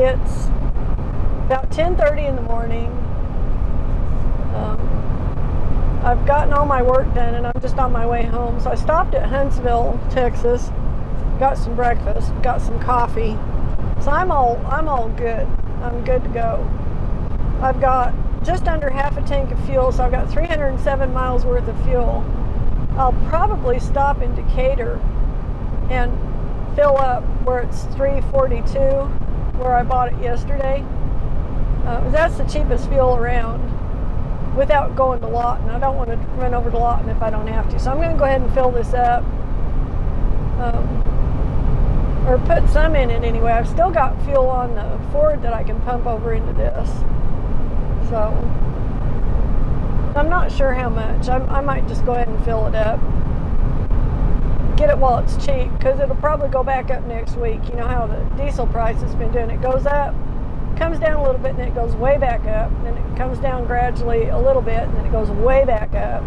It's about 10:30 in the morning. I've gotten all my work done and I'm just on my way home. So I stopped at Huntsville, Texas, got some breakfast, got some coffee. So I'm all good. I'm good to go. I've got just under half a tank of fuel, so I've got 307 miles worth of fuel. I'll probably stop in Decatur and fill up where it's 342, where I bought it yesterday. That's the cheapest fuel around without going to Lawton. I don't want to run over to Lawton if I don't have to. So I'm going to go ahead and fill this up, or put some in it anyway. I've still got fuel on the Ford that I can pump over into this. So I'm not sure how much. I might just go ahead and fill it up. Get it while it's cheap, because it'll probably go back up next week. You know how the diesel price has been doing. It goes up, comes down a little bit, and then it goes way back up. And then it comes down gradually a little bit, and then it goes way back up.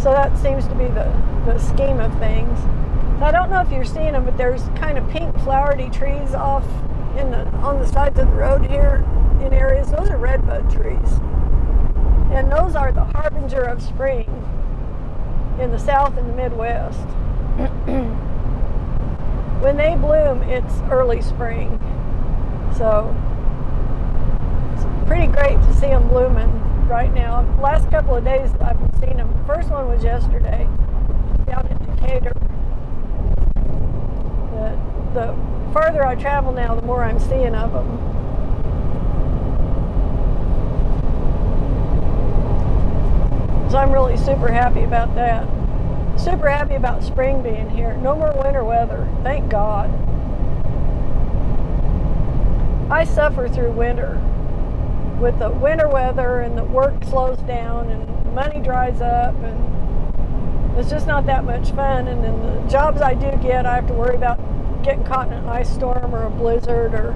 So that seems to be the scheme of things. I don't know if you're seeing them, but there's kind of pink flowery trees off on the sides of the road here in areas. Those are redbud trees. And those are the harbinger of spring in the South and the Midwest. When they bloom, it's early spring. So it's pretty great to see them blooming right now. The last couple of days I've seen them. The first one was yesterday down in Decatur. The farther I travel now, the more I'm seeing of them. So I'm really super happy about that. Super happy about spring being here. No more winter weather, thank God. I suffer through winter. With the winter weather and the work slows down and the money dries up and it's just not that much fun. And then the jobs I do get, I have to worry about getting caught in an ice storm or a blizzard or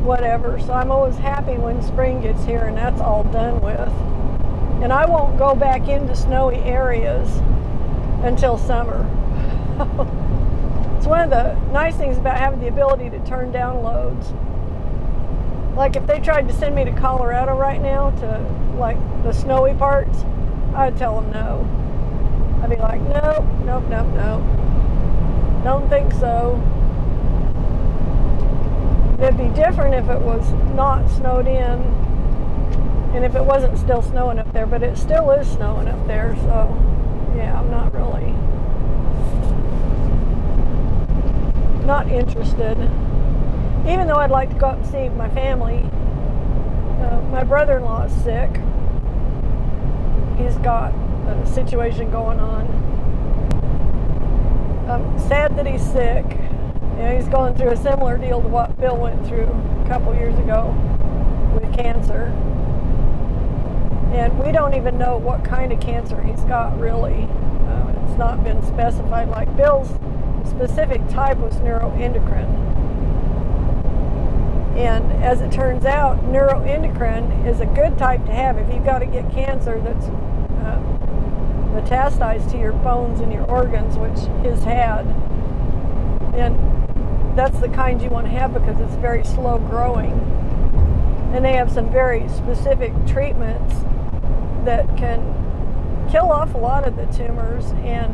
whatever. So I'm always happy when spring gets here and that's all done with. And I won't go back into snowy areas until summer. It's one of the nice things about having the ability to turn down loads. Like if they tried to send me to Colorado right now to like the snowy parts, I'd tell them no. I'd be like, nope, don't think so. It'd be different if it was not snowed in and if it wasn't still snowing up there, but it still is snowing up there, so yeah, I'm not really not interested. Even though I'd like to go up and see my family. My brother-in-law is sick. He's got a situation going on. I'm sad that he's sick. You know, he's going through a similar deal to what Bill went through a couple years ago with cancer. And we don't even know what kind of cancer he's got, really. It's not been specified. Like Bill's specific type was neuroendocrine. And as it turns out, neuroendocrine is a good type to have if you've got to get cancer that's metastasized to your bones and your organs, which his had. And that's the kind you want to have because it's very slow growing. And they have some very specific treatments that can kill off a lot of the tumors and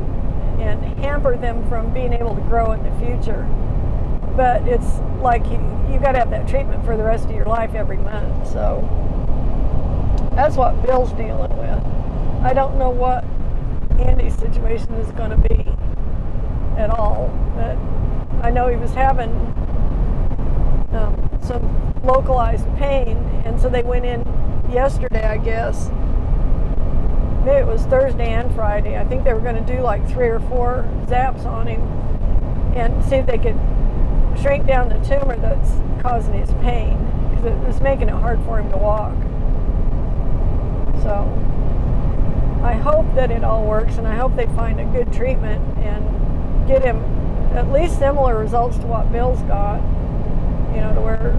hamper them from being able to grow in the future. But it's like you got to have that treatment for the rest of your life every month. So that's what Bill's dealing with. I don't know what Andy's situation is going to be at all. But I know he was having some localized pain, and so they went in yesterday, I guess. Maybe it was Thursday and Friday. I think they were going to do like 3 or 4 zaps on him and see if they could shrink down the tumor that's causing his pain, because it was making it hard for him to walk. So I hope that it all works, and I hope they find a good treatment and get him at least similar results to what Bill's got, you know, to where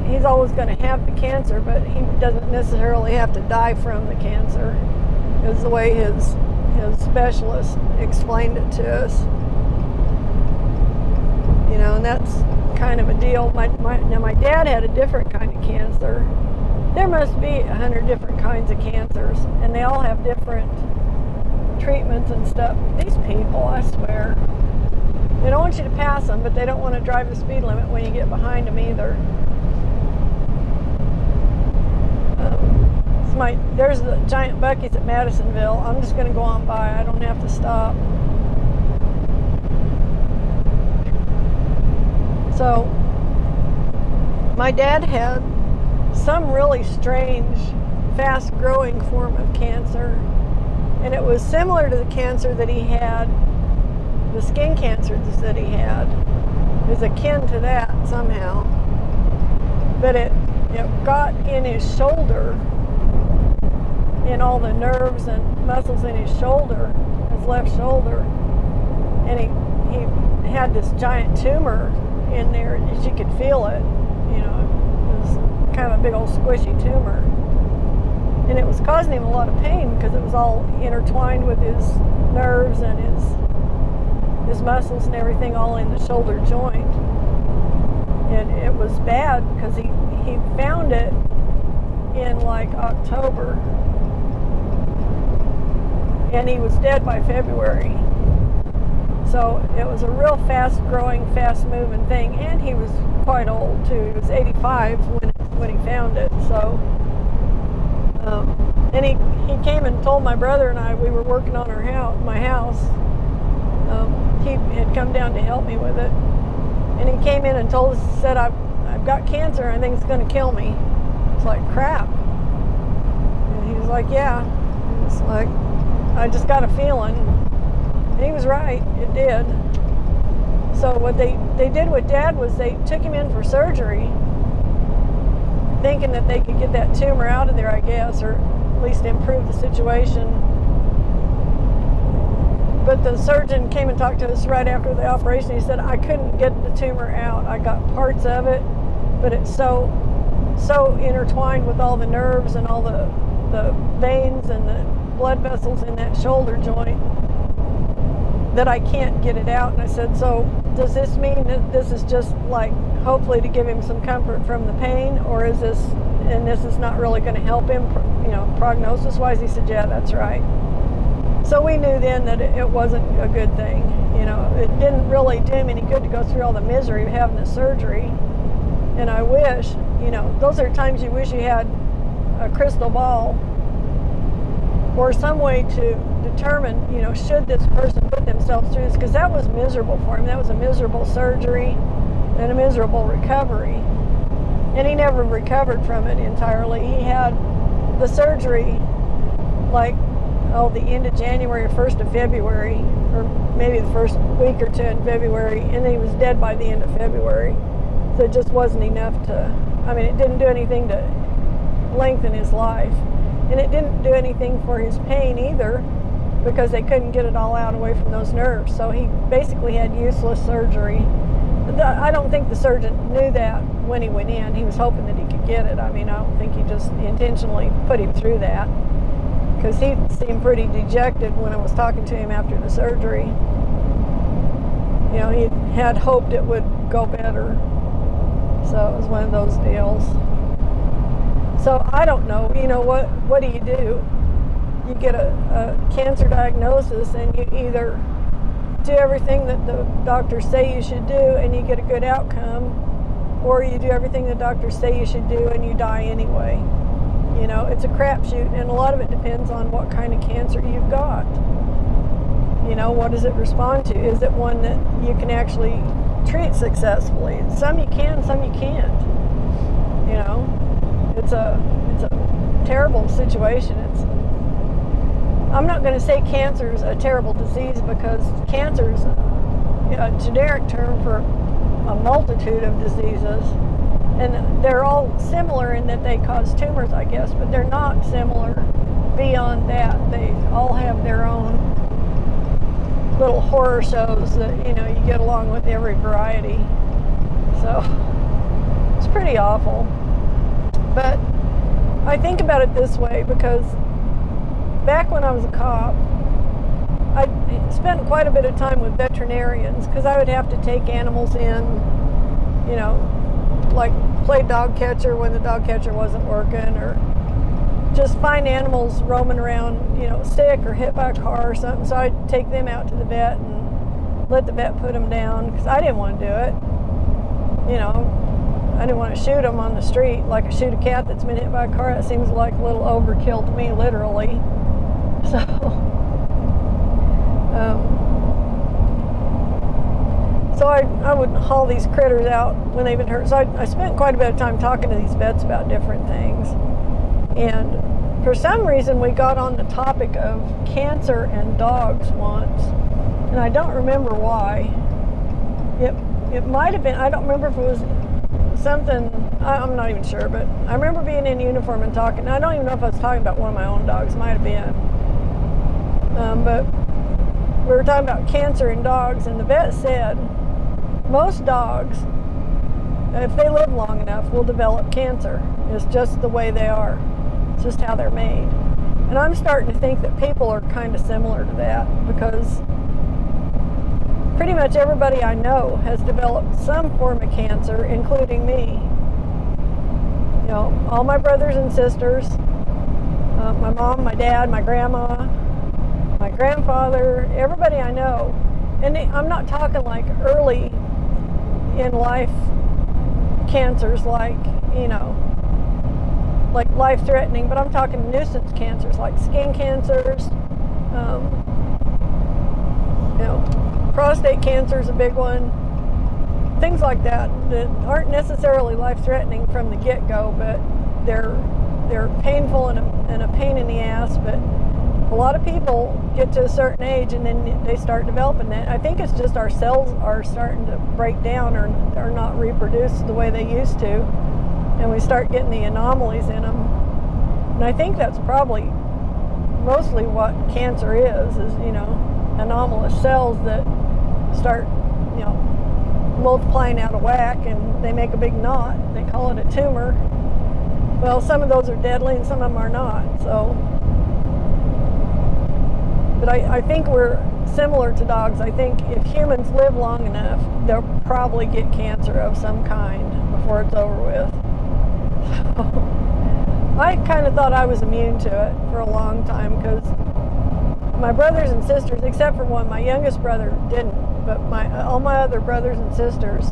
he's always going to have the cancer, but he doesn't necessarily have to die from the cancer, is the way his specialist explained it to us. You know, and that's kind of a deal. Now my dad had a different kind of cancer. There must be 100 different kinds of cancers, and they all have different treatments and stuff. These people, I swear, they don't want you to pass them, but they don't want to drive the speed limit when you get behind them either. There's the giant Buc-ee's at Madisonville. I'm just going to go on by. I don't have to stop. So, my dad had some really strange, fast-growing form of cancer, and it was similar to the cancer that he had, the skin cancers that he had. It was akin to that somehow. But it got in his shoulder, in all the nerves and muscles in his shoulder, his left shoulder, and he had this giant tumor in there. You could feel it, it was kind of a big old squishy tumor, and it was causing him a lot of pain because it was all intertwined with his nerves and his muscles and everything, all in the shoulder joint. And it was bad because he found it in like October, and he was dead by February. So it was a real fast-growing, fast-moving thing, and he was quite old too. He was 85 when he found it. So, and he came and told my brother and I, we were working on my house. He had come down to help me with it, and he came in and told us, said, I've got cancer. I think it's going to kill me. It's like, crap. And he was like, yeah. And it's like, I just got a feeling. And he was right. It did. So what they did with Dad was they took him in for surgery, thinking that they could get that tumor out of there, I guess, or at least improve the situation. But the surgeon came and talked to us right after the operation. He said, I couldn't get the tumor out. I got parts of it, but it's so intertwined with all the nerves and all the veins and the blood vessels in that shoulder joint that I can't get it out. And I said, so does this mean that this is just like hopefully to give him some comfort from the pain, or is this not really going to help him, prognosis wise? He said, yeah, that's right. So we knew then that it wasn't a good thing. It didn't really do him any good to go through all the misery of having the surgery. And I wish, those are times you wish you had a crystal ball or some way to determine, should this person put themselves through this, because that was miserable for him. That was a miserable surgery and a miserable recovery. And he never recovered from it entirely. He had the surgery the end of January or 1st of February, or maybe the first week or two in February, and then he was dead by the end of February. So it just wasn't enough it didn't do anything to lengthen his life. And it didn't do anything for his pain either, because they couldn't get it all out away from those nerves. So he basically had useless surgery. I don't think the surgeon knew that when he went in. He was hoping that he could get it. I don't think he just intentionally put him through that, because he seemed pretty dejected when I was talking to him after the surgery. He had hoped it would go better. So it was one of those deals. So I don't know, what do? You get a cancer diagnosis, and you either do everything that the doctors say you should do and you get a good outcome, or you do everything the doctors say you should do and you die anyway. It's a crapshoot, and a lot of it depends on what kind of cancer you've got. What does it respond to? Is it one that you can actually treat successfully? Some you can, some you can't. It's a terrible situation. I'm not going to say cancer is a terrible disease, because cancer is a generic term for a multitude of diseases. And they're all similar in that they cause tumors, I guess, but they're not similar beyond that. They all have their own little horror shows that, you get along with every variety. So it's pretty awful. But I think about it this way, because back when I was a cop, I spent quite a bit of time with veterinarians, because I would have to take animals in you know, like play dog catcher when the dog catcher wasn't working, or just find animals roaming around, you know, sick or hit by a car or something. So I'd take them out to the vet and let the vet put them down, because I didn't want to do it. You know, I didn't want to shoot them on the street like I shoot a cat that's been hit by a car. That seems like a little overkill to me, literally. So I would haul these critters out when they've been hurt. So I spent quite a bit of time talking to these vets about different things. And for some reason, we got on the topic of cancer and dogs once. And I don't remember why. It might have been, I don't remember if it was something, I'm not even sure, but I remember being in uniform and talking. I don't even know if I was talking about one of my own dogs. Might have been. But we were talking about cancer in dogs, and the vet said most dogs, if they live long enough, will develop cancer. It's just the way they are. It's just how they're made. And I'm starting to think that people are kind of similar to that, because pretty much everybody I know has developed some form of cancer, including me. You know, all my brothers and sisters, my mom, my dad, my grandma, my grandfather, everybody I know. And I'm not talking like early in life cancers, like, you know, like life-threatening, but I'm talking nuisance cancers like skin cancers, you know, prostate cancer is a big one, things like that aren't necessarily life-threatening from the get-go, but they're painful and a pain in the ass. But a lot of people get to a certain age and then they start developing that. I think it's just our cells are starting to break down or not reproduce the way they used to, and we start getting the anomalies in them. And I think that's probably mostly what cancer is, you know, anomalous cells that start, you know, multiplying out of whack, and they make a big knot. They call it a tumor. Well, some of those are deadly and some of them are not. So, but I think we're similar to dogs. I think if humans live long enough, they'll probably get cancer of some kind before it's over with. So, I kind of thought I was immune to it for a long time, because my brothers and sisters, except for one, my youngest brother didn't, but all my other brothers and sisters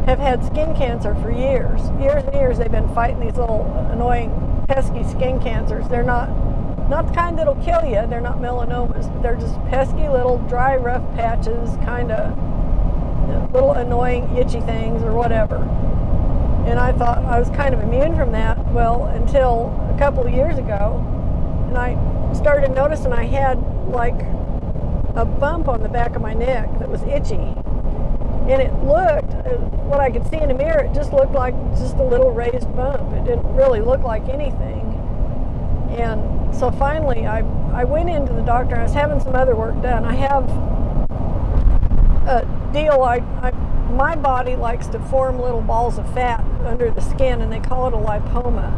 have had skin cancer for years and years. They've been fighting these little annoying pesky skin cancers. They're not the kind that'll kill you. They're not melanomas, but they're just pesky little dry, rough patches, kind of, you know, little annoying itchy things or whatever. And I thought I was kind of immune from that, well, until a couple of years ago, and I started noticing I had like a bump on the back of my neck that was itchy. And it looked, what I could see in the mirror, it just looked like just a little raised bump. It didn't really look like anything. And so finally I went into the doctor. I was having some other work done. I have a deal, my body likes to form little balls of fat under the skin, and they call it a lipoma.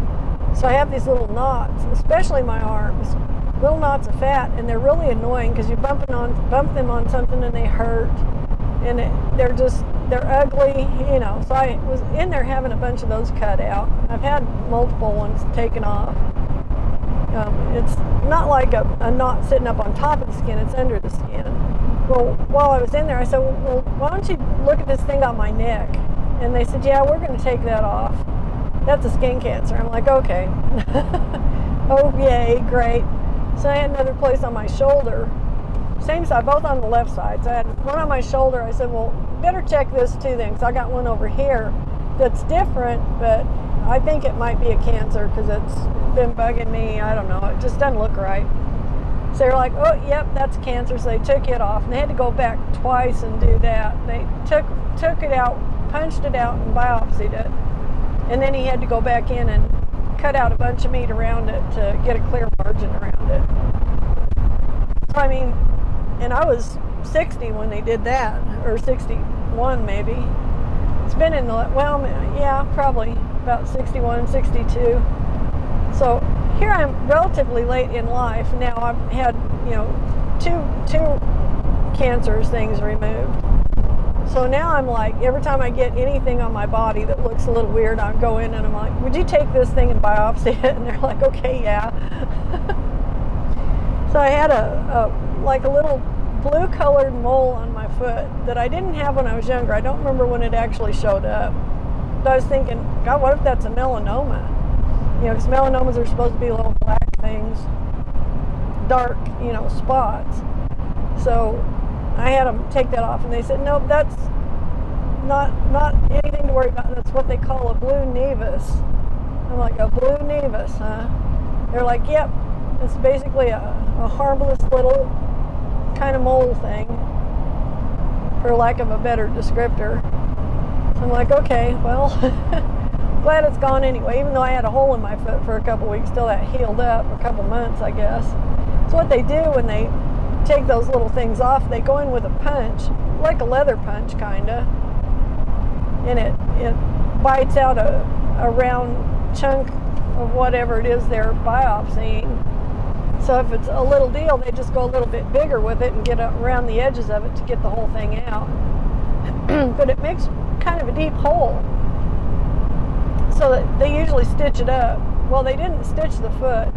So I have these little knots, especially my arms, little knots of fat, and they're really annoying because you bump them on something and they hurt, and they're ugly, you know. So I was in there having a bunch of those cut out. I've had multiple ones taken off. It's not like a knot sitting up on top of the skin, it's under the skin. Well, while I was in there, I said, well, why don't you look at this thing on my neck? And they said, yeah, we're going to take that off. That's a skin cancer. I'm like, okay. Oh, yay, great. So I had another place on my shoulder, same side, both on the left side. So I had one on my shoulder. I said, well, better check this too then, because I got one over here that's different, but I think it might be a cancer because it's been bugging me. I don't know. It just doesn't look right. So they're like, oh, yep, that's cancer. So they took it off, and they had to go back twice and do that. They took it out, punched it out, and biopsied it. And then he had to go back in and cut out a bunch of meat around it to get a clear margin around it. So, I mean, and I was 60 when they did that, or 61 maybe. It's been in the, well, yeah, probably about 61, 62. So here I'm relatively late in life. Now I've had, you know, two cancerous things removed. So now I'm like, every time I get anything on my body that looks a little weird, I go in and I'm like, would you take this thing and biopsy it? And they're like, okay, yeah. So I had a little blue colored mole on my foot that I didn't have when I was younger. I don't remember when it actually showed up. But I was thinking, God, what if that's a melanoma? Because melanomas are supposed to be little black things, dark, spots. So I had them take that off, and they said, nope, that's not anything to worry about. That's what they call a blue nevus. I'm like, a blue nevus, huh? They're like, yep, it's basically a harmless little kind of mole thing, for lack of a better descriptor. So I'm like, okay, well, glad it's gone anyway, even though I had a hole in my foot for a couple weeks till that healed up, a couple months, I guess. So what they do when they take those little things off, they go in with a punch, like a leather punch, kinda, and it bites out a round chunk of whatever it is they're biopsying. So if it's a little deal, they just go a little bit bigger with it and get around the edges of it to get the whole thing out. But it makes kind of a deep hole, so that they usually stitch it up. Well, they didn't stitch the foot,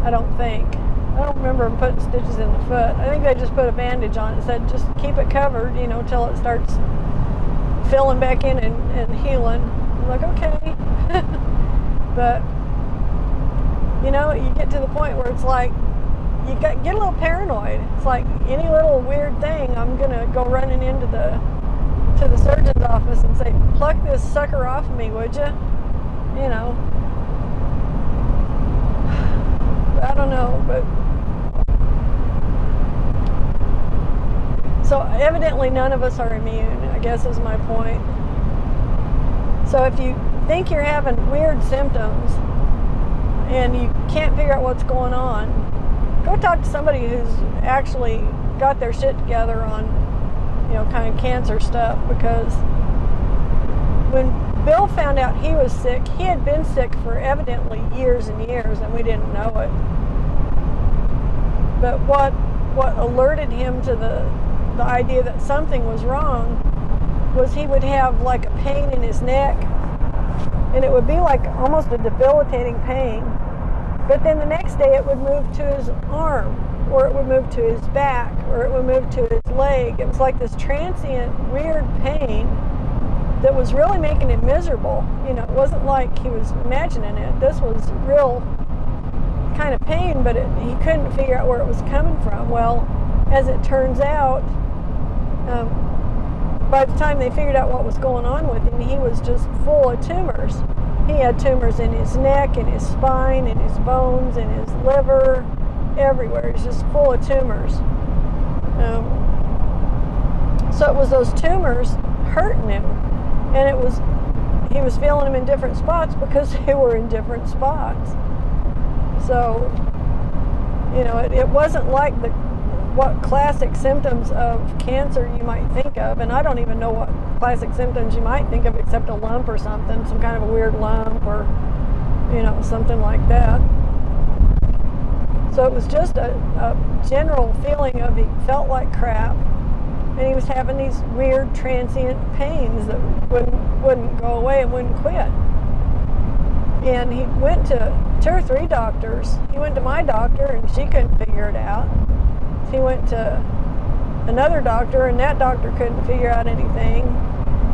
I don't think. I don't remember them putting stitches in the foot. I think they just put a bandage on it and said, just keep it covered, till it starts filling back in and healing. I'm like, okay. But, you get to the point where it's like, get a little paranoid. It's like, any little weird thing, I'm going to go running into the surgeon's office and say, pluck this sucker off of me, would you? I don't know, but so evidently none of us are immune, I guess is my point. So if you think you're having weird symptoms and you can't figure out what's going on, go talk to somebody who's actually got their shit together on, kind of cancer stuff, because when Bill found out he was sick, he had been sick for evidently years and years, and we didn't know it. But what alerted him to the idea that something was wrong was he would have like a pain in his neck, and it would be like almost a debilitating pain. But then the next day it would move to his arm, or it would move to his back, or it would move to his leg. It was like this transient, weird pain that was really making him miserable. It wasn't like he was imagining it. This was real kind of pain, but he couldn't figure out where it was coming from. Well, as it turns out, by the time they figured out what was going on with him, he was just full of tumors. He had tumors in his neck, in his spine, in his bones, in his liver, everywhere. He's just full of tumors. So it was those tumors hurting him, and he was feeling them in different spots because they were in different spots. So, it wasn't like what classic symptoms of cancer you might think of, and I don't even know what classic symptoms you might think of except a lump or something, some kind of a weird lump or, something like that. So it was just a general feeling of he felt like crap, and he was having these weird transient pains that wouldn't go away and wouldn't quit. And he went to 2 or 3 doctors. He went to my doctor, and she couldn't figure it out. He went to another doctor, and that doctor couldn't figure out anything.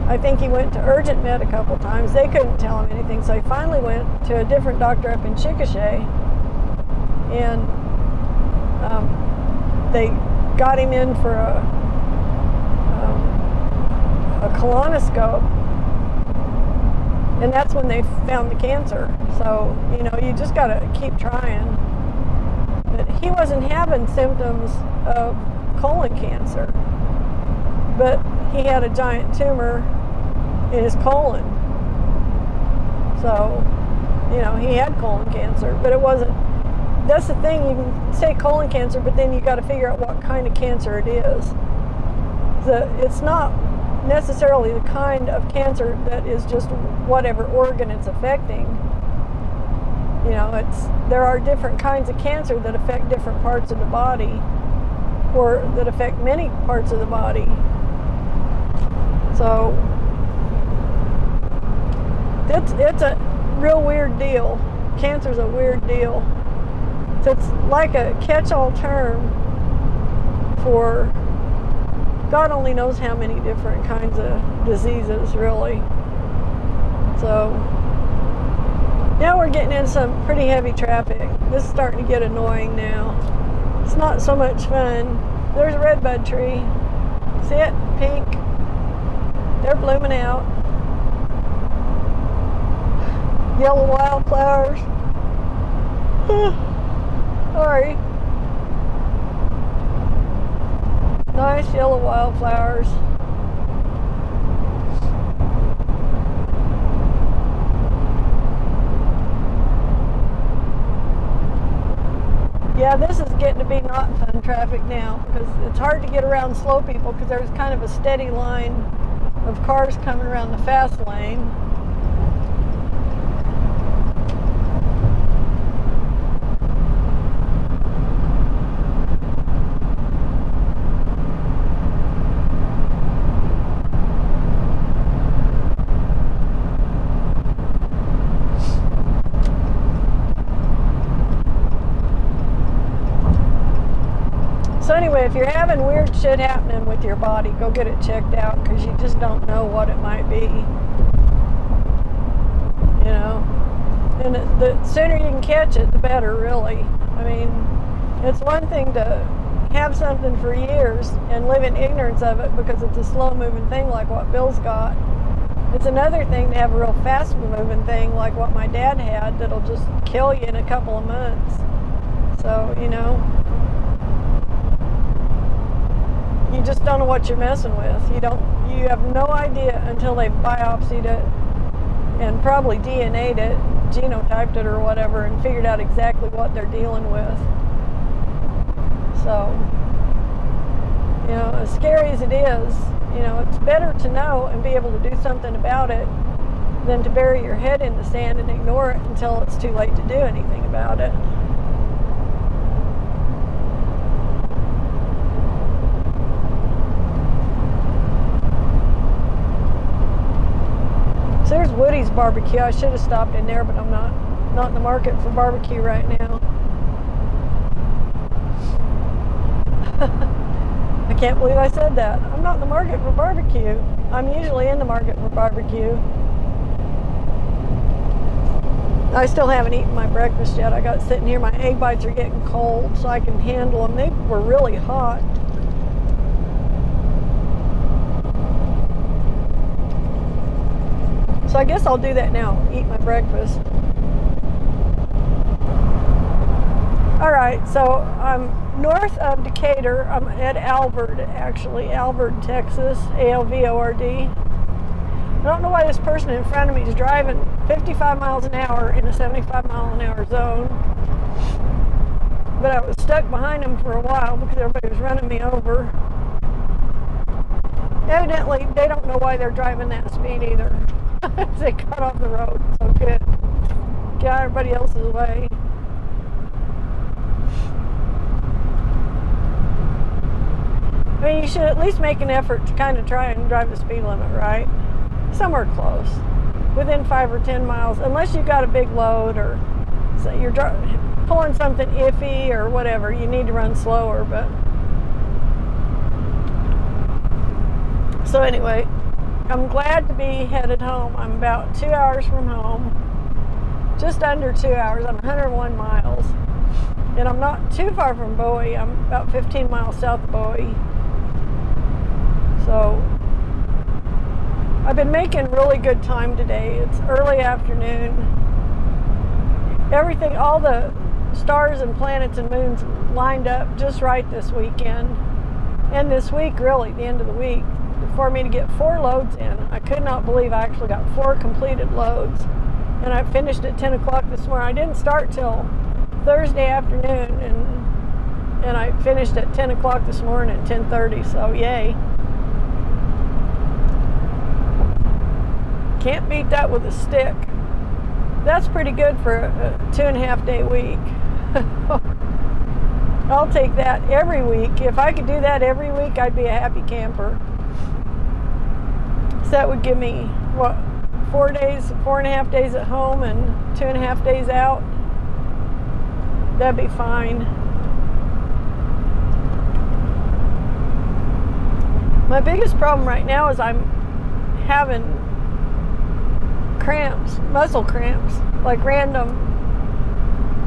I think he went to Urgent Med a couple times. They couldn't tell him anything, so he finally went to a different doctor up in Chickasha, and they got him in for a colonoscope, and that's when they found the cancer. So, you just got to keep trying. But he wasn't having symptoms of colon cancer, but he had a giant tumor in his colon. So, he had colon cancer, but it wasn't. That's the thing, you can say colon cancer, but then you got to figure out what kind of cancer it is. It's not necessarily the kind of cancer that is just whatever organ it's affecting. There are different kinds of cancer that affect different parts of the body, or that affect many parts of the body. So it's a real weird deal. Cancer's a weird deal. So it's like a catch-all term for God only knows how many different kinds of diseases, really. So now we're getting in some pretty heavy traffic. This is starting to get annoying now. It's not so much fun. There's a redbud tree. See it? Pink. They're blooming out. Yellow wildflowers. Sorry. Nice yellow wildflowers. Yeah, this is getting to be not fun traffic now because it's hard to get around slow people because there's kind of a steady line of cars coming around the fast lane. So anyway, if you're having weird shit happening with your body, go get it checked out because you just don't know what it might be. You know? And the sooner you can catch it, the better, really. I mean, it's one thing to have something for years and live in ignorance of it because it's a slow-moving thing like what Bill's got. It's another thing to have a real fast-moving thing like what my dad had that'll just kill you in a couple of months. So, you know, you just don't know what you're messing with. You have no idea until they've biopsied it and probably DNA'd it, genotyped it or whatever, and figured out exactly what they're dealing with. So, you know, as scary as it is, you know, it's better to know and be able to do something about it than to bury your head in the sand and ignore it until it's too late to do anything about it. So there's Woody's barbecue. I should have stopped in there, but I'm not in the market for barbecue right now. I can't believe I said that. I'm not in the market for barbecue. I'm usually in the market for barbecue. I still haven't eaten my breakfast yet. I got it sitting here. My egg bites are getting cold, so I can handle them. They were really hot. So I guess I'll do that now, eat my breakfast. All right, so I'm north of Decatur. I'm at Alvord, actually, Alvord, Texas, Alvord. I don't know why this person in front of me is driving 55 miles an hour in a 75 mile an hour zone. But I was stuck behind him for a while because everybody was running me over. Evidently, they don't know why they're driving that speed either. They cut off the road, so good. Get out everybody else's way. I mean, you should at least make an effort to kind of try and drive the speed limit, right? Somewhere close, within 5 or 10 miles, unless you've got a big load or so you're pulling something iffy or whatever. You need to run slower, but so anyway, I'm glad to be headed home. I'm about 2 hours from home, just under 2 hours. I'm 101 miles, and I'm not too far from Bowie. I'm about 15 miles south of Bowie. So I've been making really good time today. It's early afternoon. Everything, all the stars and planets and moons lined up just right this weekend. And this week, really, the end of the week, for me to get 4 loads in. I could not believe I actually got 4 completed loads. And I finished at 10 o'clock this morning. I didn't start till Thursday afternoon, and I finished at 10 o'clock this morning at 10:30, so yay. Can't beat that with a stick. That's pretty good for a 2.5 day week. I'll take that every week. If I could do that every week, I'd be a happy camper. So that would give me, what, 4.5 days at home and 2.5 days out. That'd be fine. My biggest problem right now is I'm having cramps, muscle cramps, like random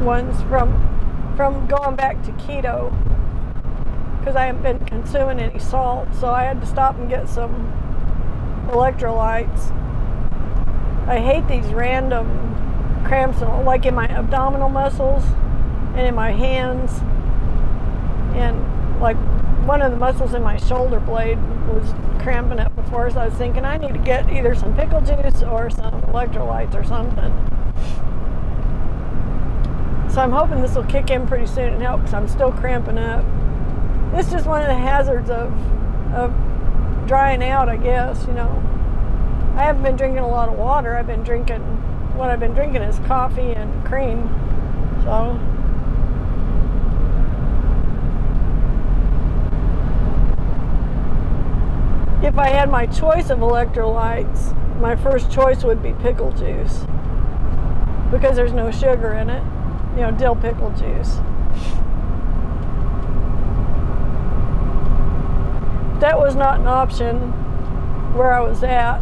ones from going back to keto, because I haven't been consuming any salt, so I had to stop and get some electrolytes. I hate these random cramps, like in my abdominal muscles and in my hands, and like one of the muscles in my shoulder blade was cramping up before, so I was thinking I need to get either some pickle juice or some electrolytes or something. So I'm hoping this will kick in pretty soon and help, because I'm still cramping up. It's just one of the hazards of drying out, I guess, you know. I haven't been drinking a lot of water. What I've been drinking is coffee and cream. So if I had my choice of electrolytes, my first choice would be pickle juice, because there's no sugar in it. You know, dill pickle juice. That was not an option where I was at.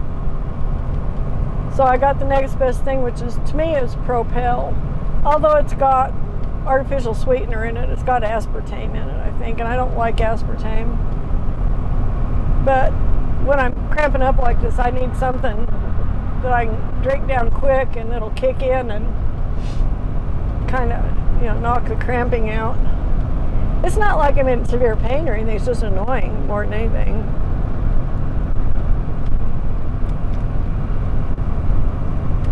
So I got the next best thing, which is, to me, is Propel. Although it's got artificial sweetener in it, it's got aspartame in it, I think, and I don't like aspartame. But when I'm cramping up like this, I need something that I can drink down quick and it'll kick in and kind of, you know, knock the cramping out. It's not like I'm in severe pain or anything, it's just annoying more than anything.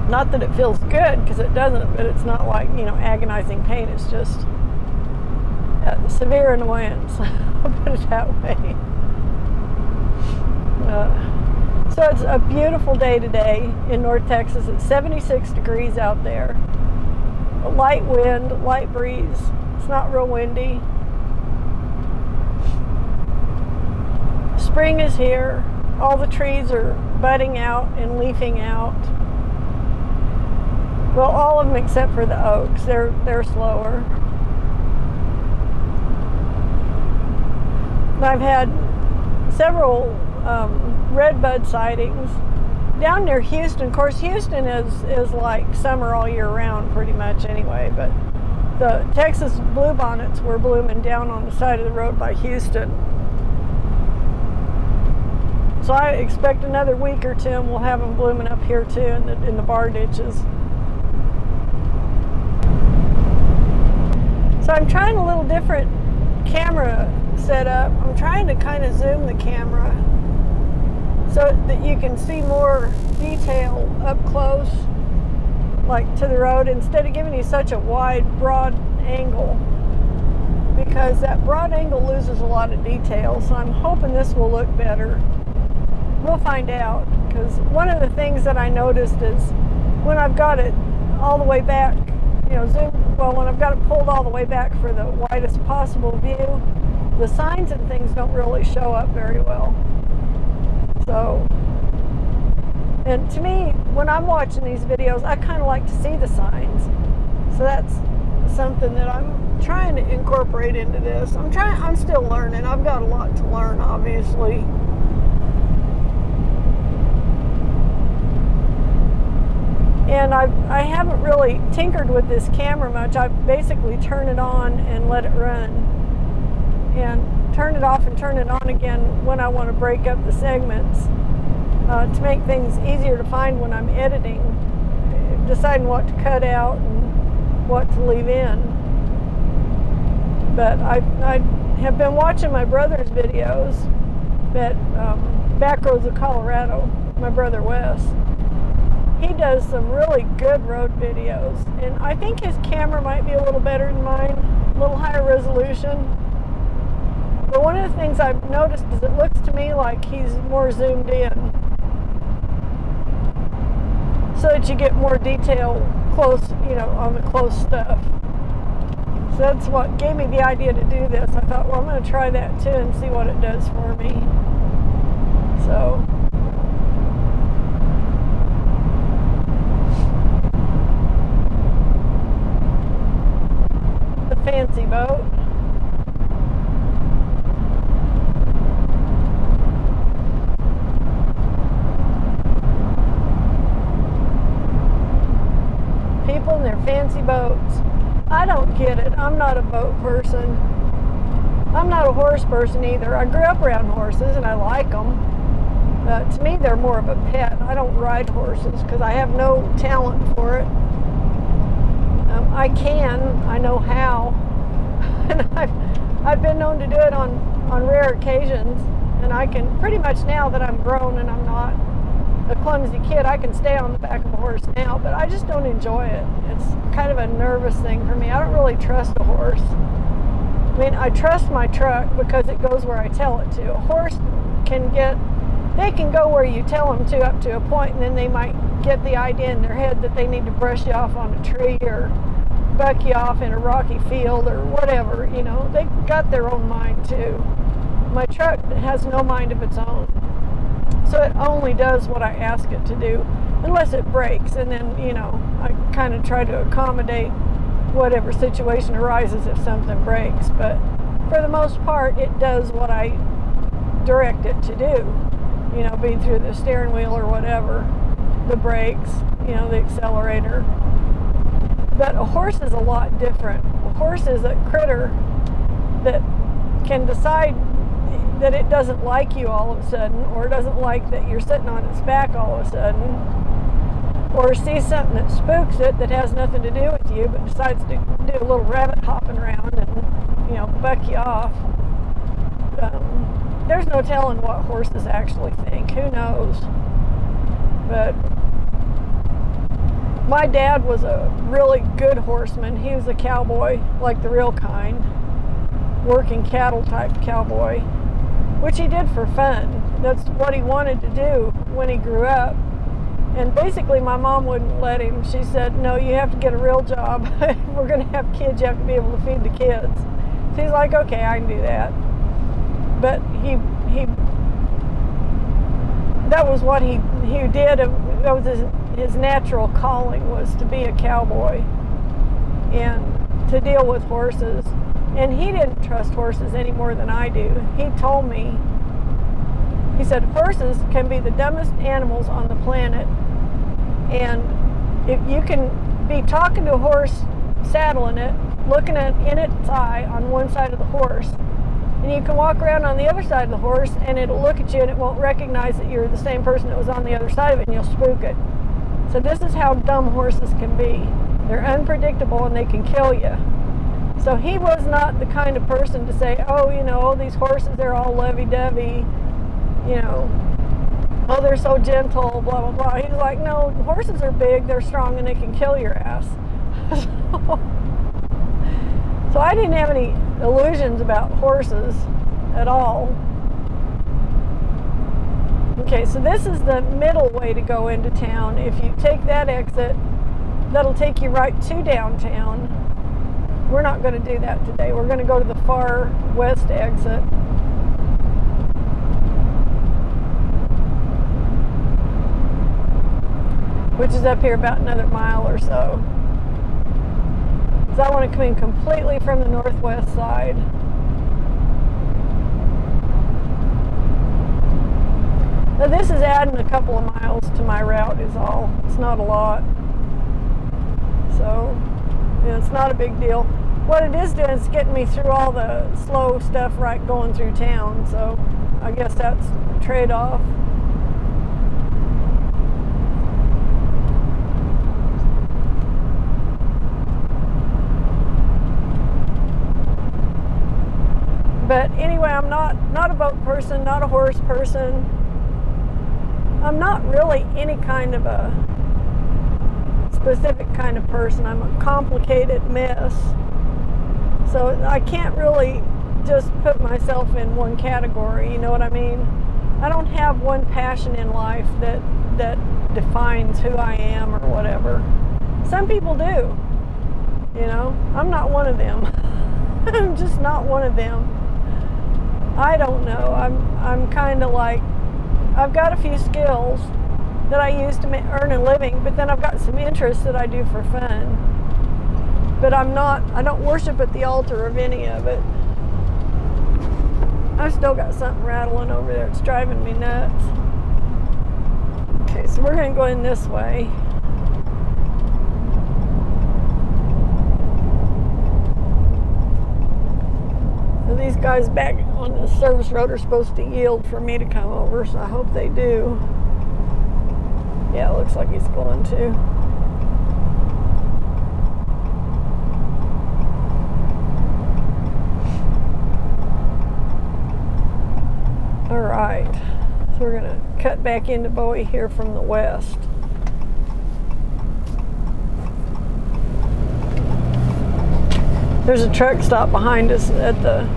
Not that it feels good, because it doesn't, but it's not like, you know, agonizing pain. It's just severe annoyance. I'll put it that way. So it's a beautiful day today in North Texas. It's 76 degrees out there. A light wind, light breeze. It's not real windy. Spring is here. All the trees are budding out and leafing out. Well, all of them except for the oaks. They're slower. I've had several redbud sightings down near Houston. Of course, Houston is like summer all year round pretty much anyway, but the Texas bluebonnets were blooming down on the side of the road by Houston. So I expect another week or two and we'll have them blooming up here too in the bar ditches. So I'm trying a little different camera setup. I'm trying to kind of zoom the camera so that you can see more detail up close, like to the road, instead of giving you such a wide, broad angle, because that broad angle loses a lot of detail. So I'm hoping this will look better. We'll find out, because one of the things that I noticed is when I've got it all the way back, you know, when I've got it pulled all the way back for the widest possible view, the signs and things don't really show up very well. So, and to me, when I'm watching these videos, I kind of like to see the signs. So that's something that I'm trying to incorporate into this. I'm still learning. I've got a lot to learn, obviously. And I haven't really tinkered with this camera much. I basically turn it on and let it run, and turn it off and turn it on again when I want to break up the segments to make things easier to find when I'm editing, deciding what to cut out and what to leave in. But I have been watching my brother's videos at Backroads of Colorado, my brother Wes. He does some really good road videos, and I think his camera might be a little better than mine, a little higher resolution. But one of the things I've noticed is it looks to me like he's more zoomed in, so that you get more detail close, you know, on the close stuff. So that's what gave me the idea to do this. I thought, well, I'm going to try that too and see what it does for me. So fancy boat. People in their fancy boats. I don't get it. I'm not a boat person. I'm not a horse person either. I grew up around horses and I like them. To me, they're more of a pet. I don't ride horses because I have no talent for it. I know how, and I've been known to do it on rare occasions, and I can pretty much, now that I'm grown and I'm not a clumsy kid, I can stay on the back of a horse now, but I just don't enjoy it. It's kind of a nervous thing for me. I don't really trust a horse. I mean, I trust my truck because it goes where I tell it to. A horse they can go where you tell them to up to a point, and then they might get the idea in their head that they need to brush you off on a tree or buck you off in a rocky field or whatever, you know. They got their own mind too. My truck has no mind of its own. So it only does what I ask it to do, unless it breaks, and then, you know, I kind of try to accommodate whatever situation arises if something breaks. But for the most part, it does what I direct it to do, you know, be through the steering wheel or whatever, the brakes, you know, the accelerator. But a horse is a lot different. A horse is a critter that can decide that it doesn't like you all of a sudden, or doesn't like that you're sitting on its back all of a sudden, or sees something that spooks it that has nothing to do with you, but decides to do a little rabbit hopping around and, you know, buck you off. There's no telling what horses actually think. Who knows? But my dad was a really good horseman. He was a cowboy, like the real kind, working cattle type cowboy, which he did for fun. That's what he wanted to do when he grew up. And basically my mom wouldn't let him. She said, no, you have to get a real job. If we're going to have kids, you have to be able to feed the kids. So he's like, okay, I can do that. But that was what he did. That was his natural calling, was to be a cowboy and to deal with horses. And he didn't trust horses any more than I do. He told me, he said, horses can be the dumbest animals on the planet. And if you can be talking to a horse, saddling it, looking in its eye on one side of the horse, and you can walk around on the other side of the horse and it'll look at you and it won't recognize that you're the same person that was on the other side of it, and you'll spook it. So this is how dumb horses can be. They're unpredictable and they can kill you. So he was not the kind of person to say, oh, you know, these horses, they're all lovey-dovey, you know, oh, they're so gentle, blah, blah, blah. He's like, no, horses are big, they're strong, and they can kill your ass. So I didn't have any illusions about horses at all. Okay, so this is the middle way to go into town. If you take that exit, that'll take you right to downtown. We're not going to do that today. We're going to go to the far west exit. Which is up here about another mile or so. So I want to come in completely from the northwest side. Now this is adding a couple of miles to my route is all. It's not a lot. So, yeah, it's not a big deal. What it is doing is getting me through all the slow stuff right going through town. So I guess that's a trade-off. But anyway, I'm not a boat person, not a horse person. I'm not really any kind of a specific kind of person. I'm a complicated mess. So I can't really just put myself in one category, you know what I mean? I don't have one passion in life that defines who I am or whatever. Some people do, you know? I'm not one of them. I'm just not one of them. I don't know. I'm kind of like, I've got a few skills that I use to earn a living, but then I've got some interests that I do for fun. But I don't worship at the altar of any of it. I've still got something rattling over there. It's driving me nuts. Okay, so we're going to go in this way. So these guys back on the service road are supposed to yield for me to come over, so I hope they do. Yeah, it looks like he's going to. Alright, so we're going to cut back into Bowie here from the west. There's a truck stop behind us at the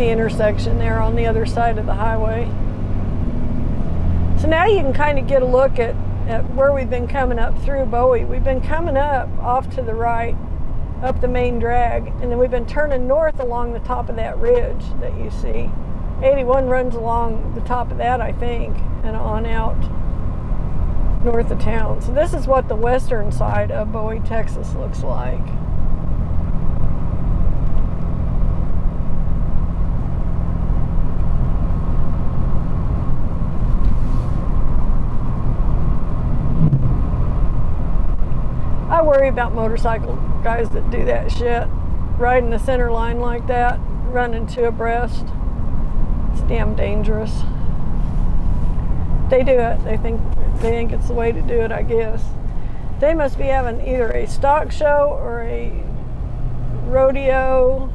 intersection there on the other side of the highway. So now you can kind of get a look at where we've been coming up through Bowie. We've been coming up off to the right, up the main drag, and then we've been turning north along the top of that ridge that you see. 81 runs along the top of that, I think, and on out north of town. So this is what the western side of Bowie, Texas looks like. I worry about motorcycle guys that do that shit, riding the center line like that, running two abreast. It's damn dangerous. They do it. They think it's the way to do it, I guess. They must be having either a stock show or a rodeo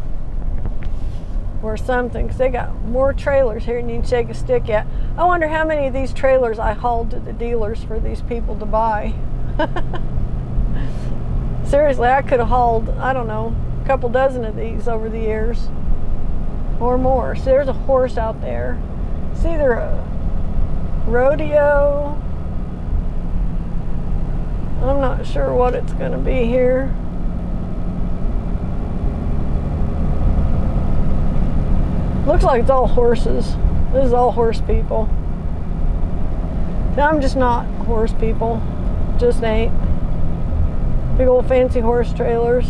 or something, because they got more trailers here than you can shake a stick at. I wonder how many of these trailers I hauled to the dealers for these people to buy. Seriously, I could have hauled, I don't know, a couple dozen of these over the years or more. So there's a horse out there. It's either a rodeo. I'm not sure what it's going to be here. Looks like it's all horses. This is all horse people. I'm just not horse people. Just ain't. Big old fancy horse trailers.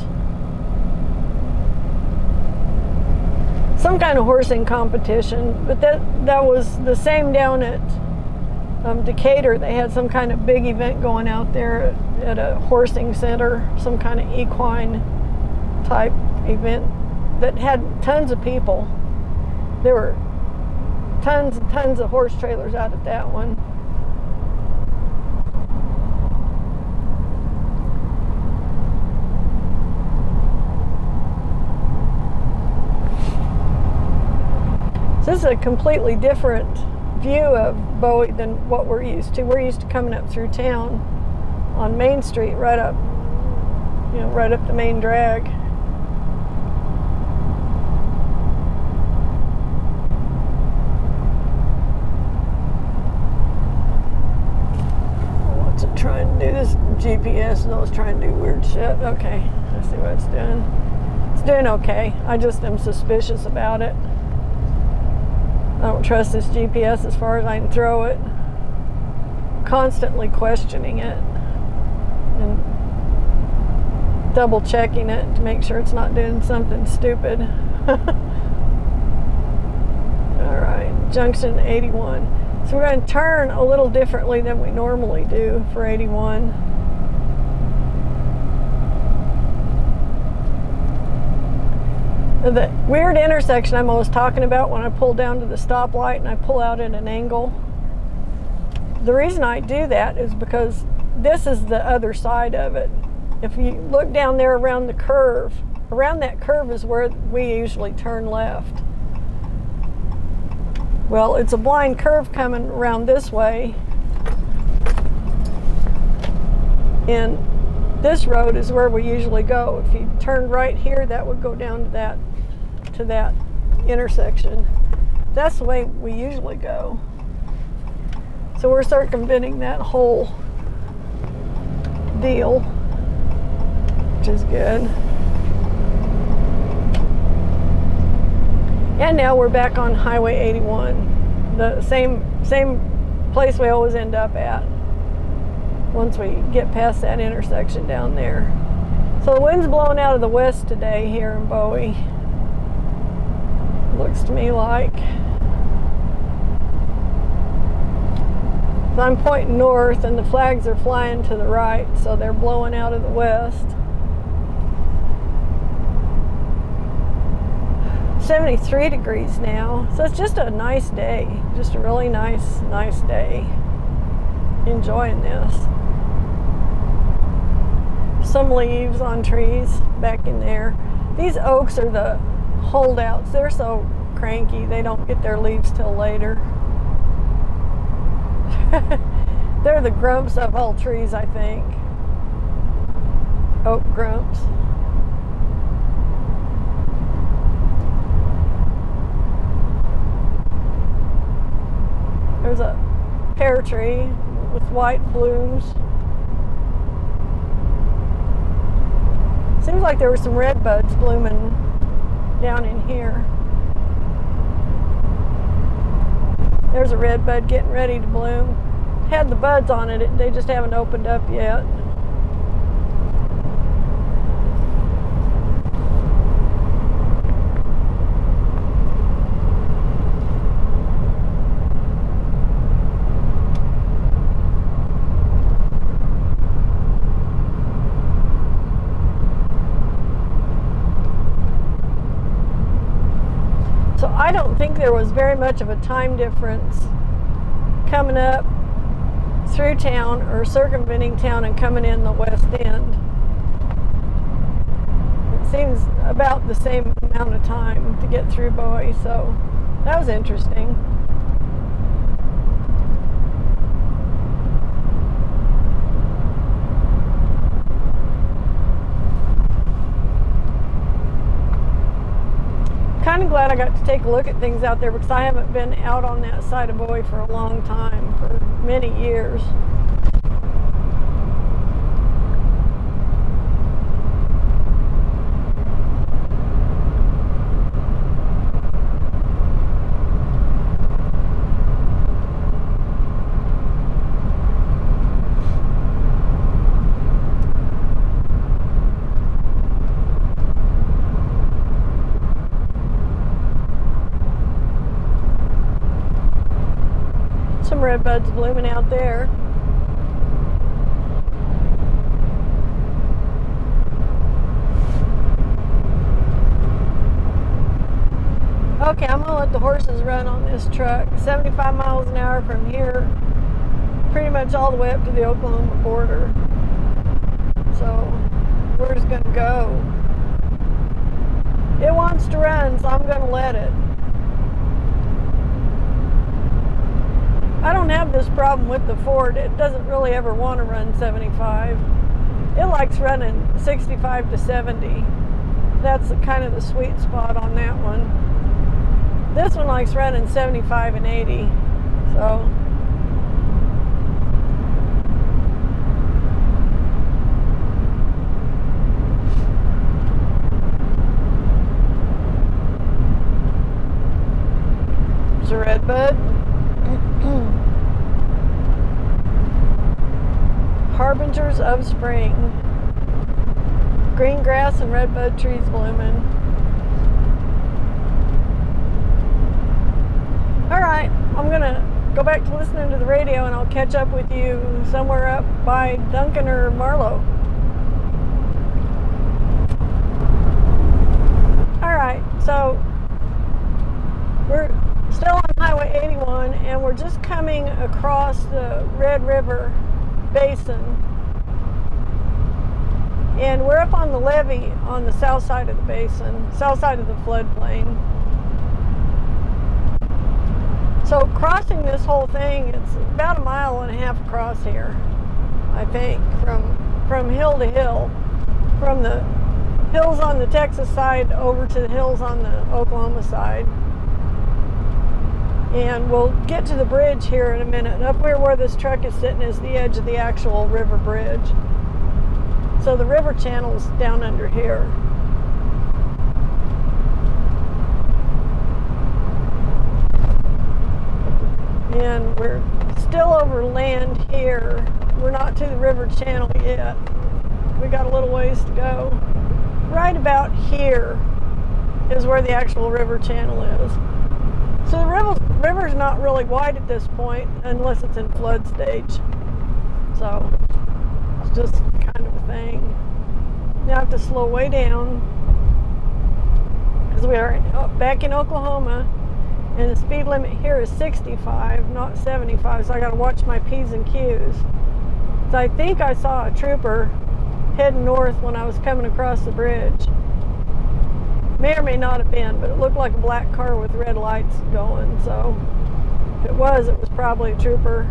Some kind of horsing competition, but that was the same down at Decatur. They had some kind of big event going out there at a horsing center, some kind of equine type event that had tons of people. There were tons and tons of horse trailers out at that one. So this is a completely different view of Bowie than what we're used to. We're used to coming up through town on Main Street, right up the main drag. What's it trying to do? This GPS knows it's trying to do weird shit. Okay, let's see what it's doing. It's doing okay. I just am suspicious about it. I don't trust this GPS as far as I can throw it. Constantly questioning it and double checking it to make sure it's not doing something stupid. Alright, junction 81. So we're going to turn a little differently than we normally do for 81. The weird intersection I'm always talking about when I pull down to the stoplight and I pull out at an angle. The reason I do that is because this is the other side of it. If you look down there around the curve, around that curve is where we usually turn left. Well, it's a blind curve coming around this way. And this road is where we usually go. If you turn right here, that would go down to that intersection. That's the way we usually go. So we're circumventing that whole deal, which is good. And now we're back on Highway 81, the same place we always end up at once we get past that intersection down there. So the wind's blowing out of the west today here in Bowie. Looks to me like. So I'm pointing north and the flags are flying to the right, so they're blowing out of the west. 73 degrees now, so it's just a nice day. Just a really nice day. Enjoying this. Some leaves on trees back in there. These oaks are the holdouts. They're so cranky, they don't get their leaves till later. They're the grumps of all trees, I think. Oak grumps. There's a pear tree with white blooms. Seems like there were some red buds blooming down in here. There's a red bud getting ready to bloom. Had the buds on it, they just haven't opened up yet. So I don't think there was very much of a time difference coming up through town or circumventing town and coming in the west end. It seems about the same amount of time to get through Bowie, so that was interesting. Kind of glad I got to take a look at things out there because I haven't been out on that side of Bowie for a long time, for many years. Some red buds blooming out there. Okay, I'm gonna let the horses run on this truck. 75 miles an hour from here, pretty much all the way up to the Oklahoma border. So we're just gonna go. It wants to run, so I'm gonna let it. I don't have this problem with the Ford. It doesn't really ever want to run 75. It likes running 65 to 70. That's kind of the sweet spot on that one. This one likes running 75 and 80. So there's a red bud. Harbingers of spring. Green grass and redbud trees blooming. Alright, I'm gonna go back to listening to the radio and I'll catch up with you somewhere up by Duncan or Marlow. Alright, so we're still on Highway 81 and we're just coming across the Red River Basin, and we're up on the levee on the south side of the basin, south side of the floodplain. So crossing this whole thing, it's about 1.5 miles across here, I think, from hill to hill, from the hills on the Texas side over to the hills on the Oklahoma side. And we'll get to the bridge here in a minute. And up where this truck is sitting is the edge of the actual river bridge. So the river channel's down under here. And we're still over land here. We're not to the river channel yet. we got a little ways to go. Right about here is where the actual river channel is. So the river's not really wide at this point unless it's in flood stage. So it's just kind of a thing. Now I have to slow way down because we are back in Oklahoma and the speed limit here is 65, not 75. So I got to watch my P's and Q's. So I think I saw a trooper heading north when I was coming across the bridge. May or may not have been, but it looked like a black car with red lights going. So if it was probably a trooper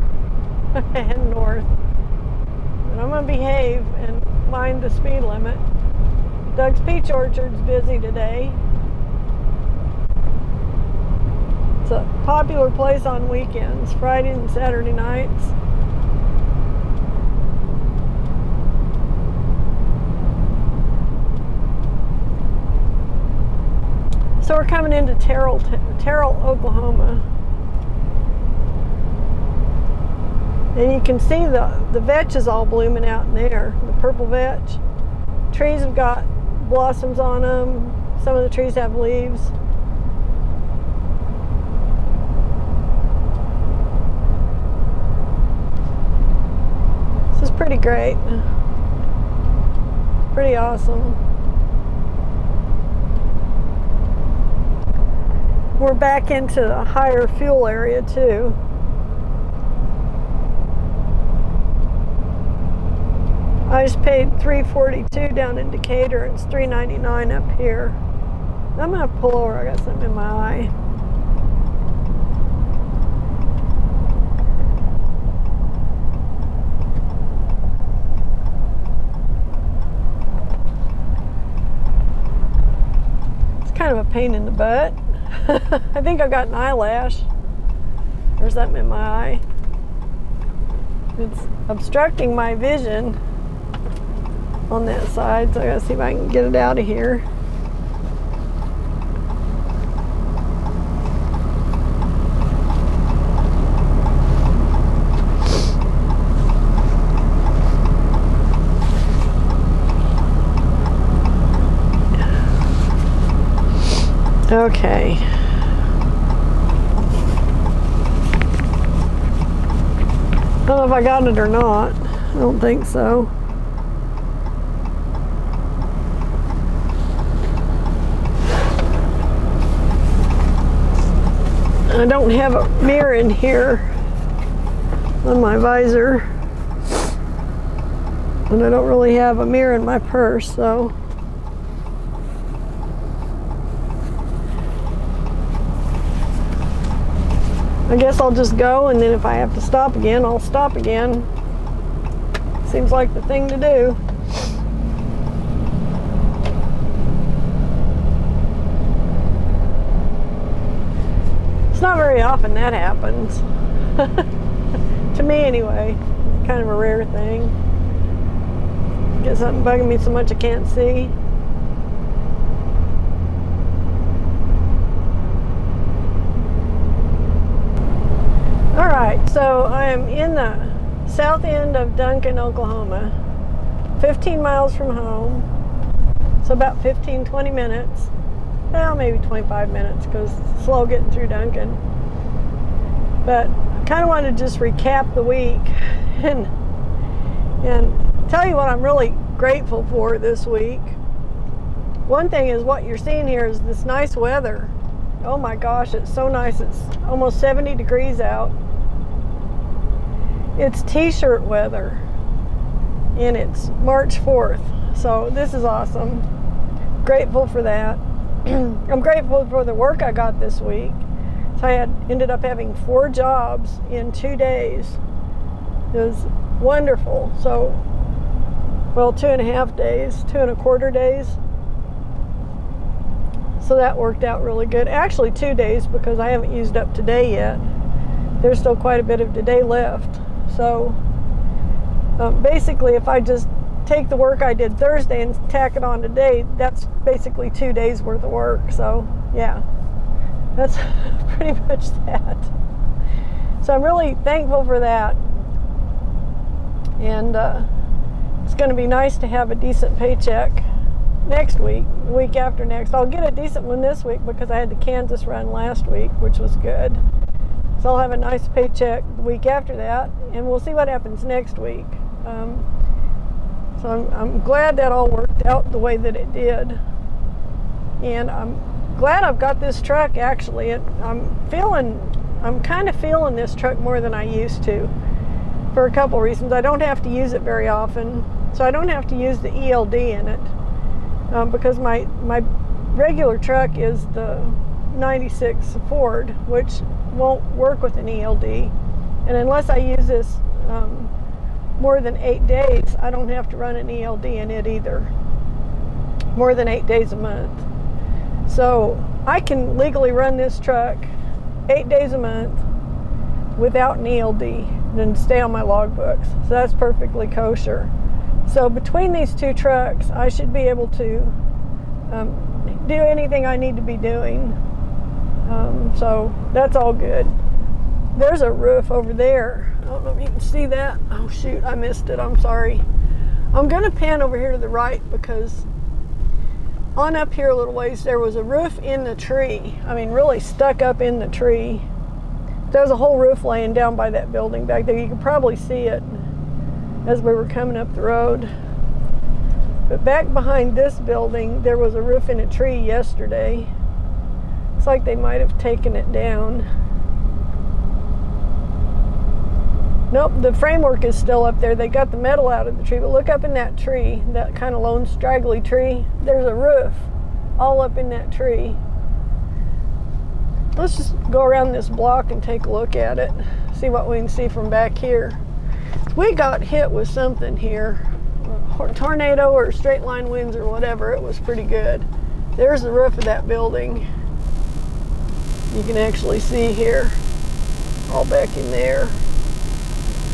heading north. But I'm going to behave and mind the speed limit. Doug's Peach Orchard's busy today. It's a popular place on weekends, Friday and Saturday nights. So we're coming into Terrell, Oklahoma. And you can see the vetch is all blooming out in there, the purple vetch. Trees have got blossoms on them. Some of the trees have leaves. This is pretty great. Pretty awesome. We're back into the higher fuel area too. I just paid $3.42 down in Decatur. It's $3.99 up here. I'm gonna pull over. I got something in my eye. It's kind of a pain in the butt. I think I've got an eyelash. There's something in my eye. It's obstructing my vision on that side, so I gotta see if I can get it out of here. Okay. I don't know if I got it or not. I don't think so. I don't have a mirror in here on my visor. And I don't really have a mirror in my purse, so. I guess I'll just go, and then if I have to stop again, I'll stop again. Seems like the thing to do. It's not very often that happens. To me anyway. It's kind of a rare thing. Get something bugging me so much I can't see. Alright, so I am in the south end of Duncan, Oklahoma. 15 miles from home. So about 15-20 minutes. Well, maybe 25 minutes because it's slow getting through Duncan. But I kind of wanted to just recap the week and tell you what I'm really grateful for this week. One thing is what you're seeing here is this nice weather. Oh my gosh, it's so nice. It's almost 70 degrees out. It's t-shirt weather and it's March 4th. So this is awesome. Grateful for that. I'm grateful for the work I got this week. So I ended up having 4 jobs in 2 days. It was wonderful. So, well, 2.5 days, 2.25 days. So that worked out really good. Actually 2 days because I haven't used up today yet. There's still quite a bit of today left. So basically if I just take the work I did Thursday and tack it on today, that's basically 2 days worth of work. So yeah, that's pretty much that. So I'm really thankful for that. And it's going to be nice to have a decent paycheck next week, the week after next. I'll get a decent one this week because I had the Kansas run last week, which was good. So I'll have a nice paycheck the week after that, and we'll see what happens next week. So I'm glad that all worked out the way that it did. And I'm glad I've got this truck, actually. I'm kind of feeling this truck more than I used to for a couple reasons. I don't have to use it very often, so I don't have to use the ELD in it because my regular truck is the 96 Ford, which won't work with an ELD. And unless I use this more than 8 days, I don't have to run an ELD in it either. More than 8 days a month. So I can legally run this truck 8 days a month without an ELD and stay on my logbooks. So that's perfectly kosher. So between these two trucks, I should be able to do anything I need to be doing. So that's all good. There's a roof over there. I don't know if you can see that. Oh shoot, I missed it. I'm sorry. I'm going to pan over here to the right because on up here a little ways there was a roof in the tree. I mean, really stuck up in the tree. There was a whole roof laying down by that building back there. You could probably see it as we were coming up the road. But back behind this building, there was a roof in a tree yesterday. Looks like they might have taken it down. Nope, the framework is still up there. They got the metal out of the tree, but look up in that tree, that kind of lone straggly tree. There's a roof all up in that tree. Let's just go around this block and take a look at it, see what we can see from back here. We got hit with something here, a tornado or straight line winds or whatever. It was pretty good. There's the roof of that building. You can actually see here, all back in there.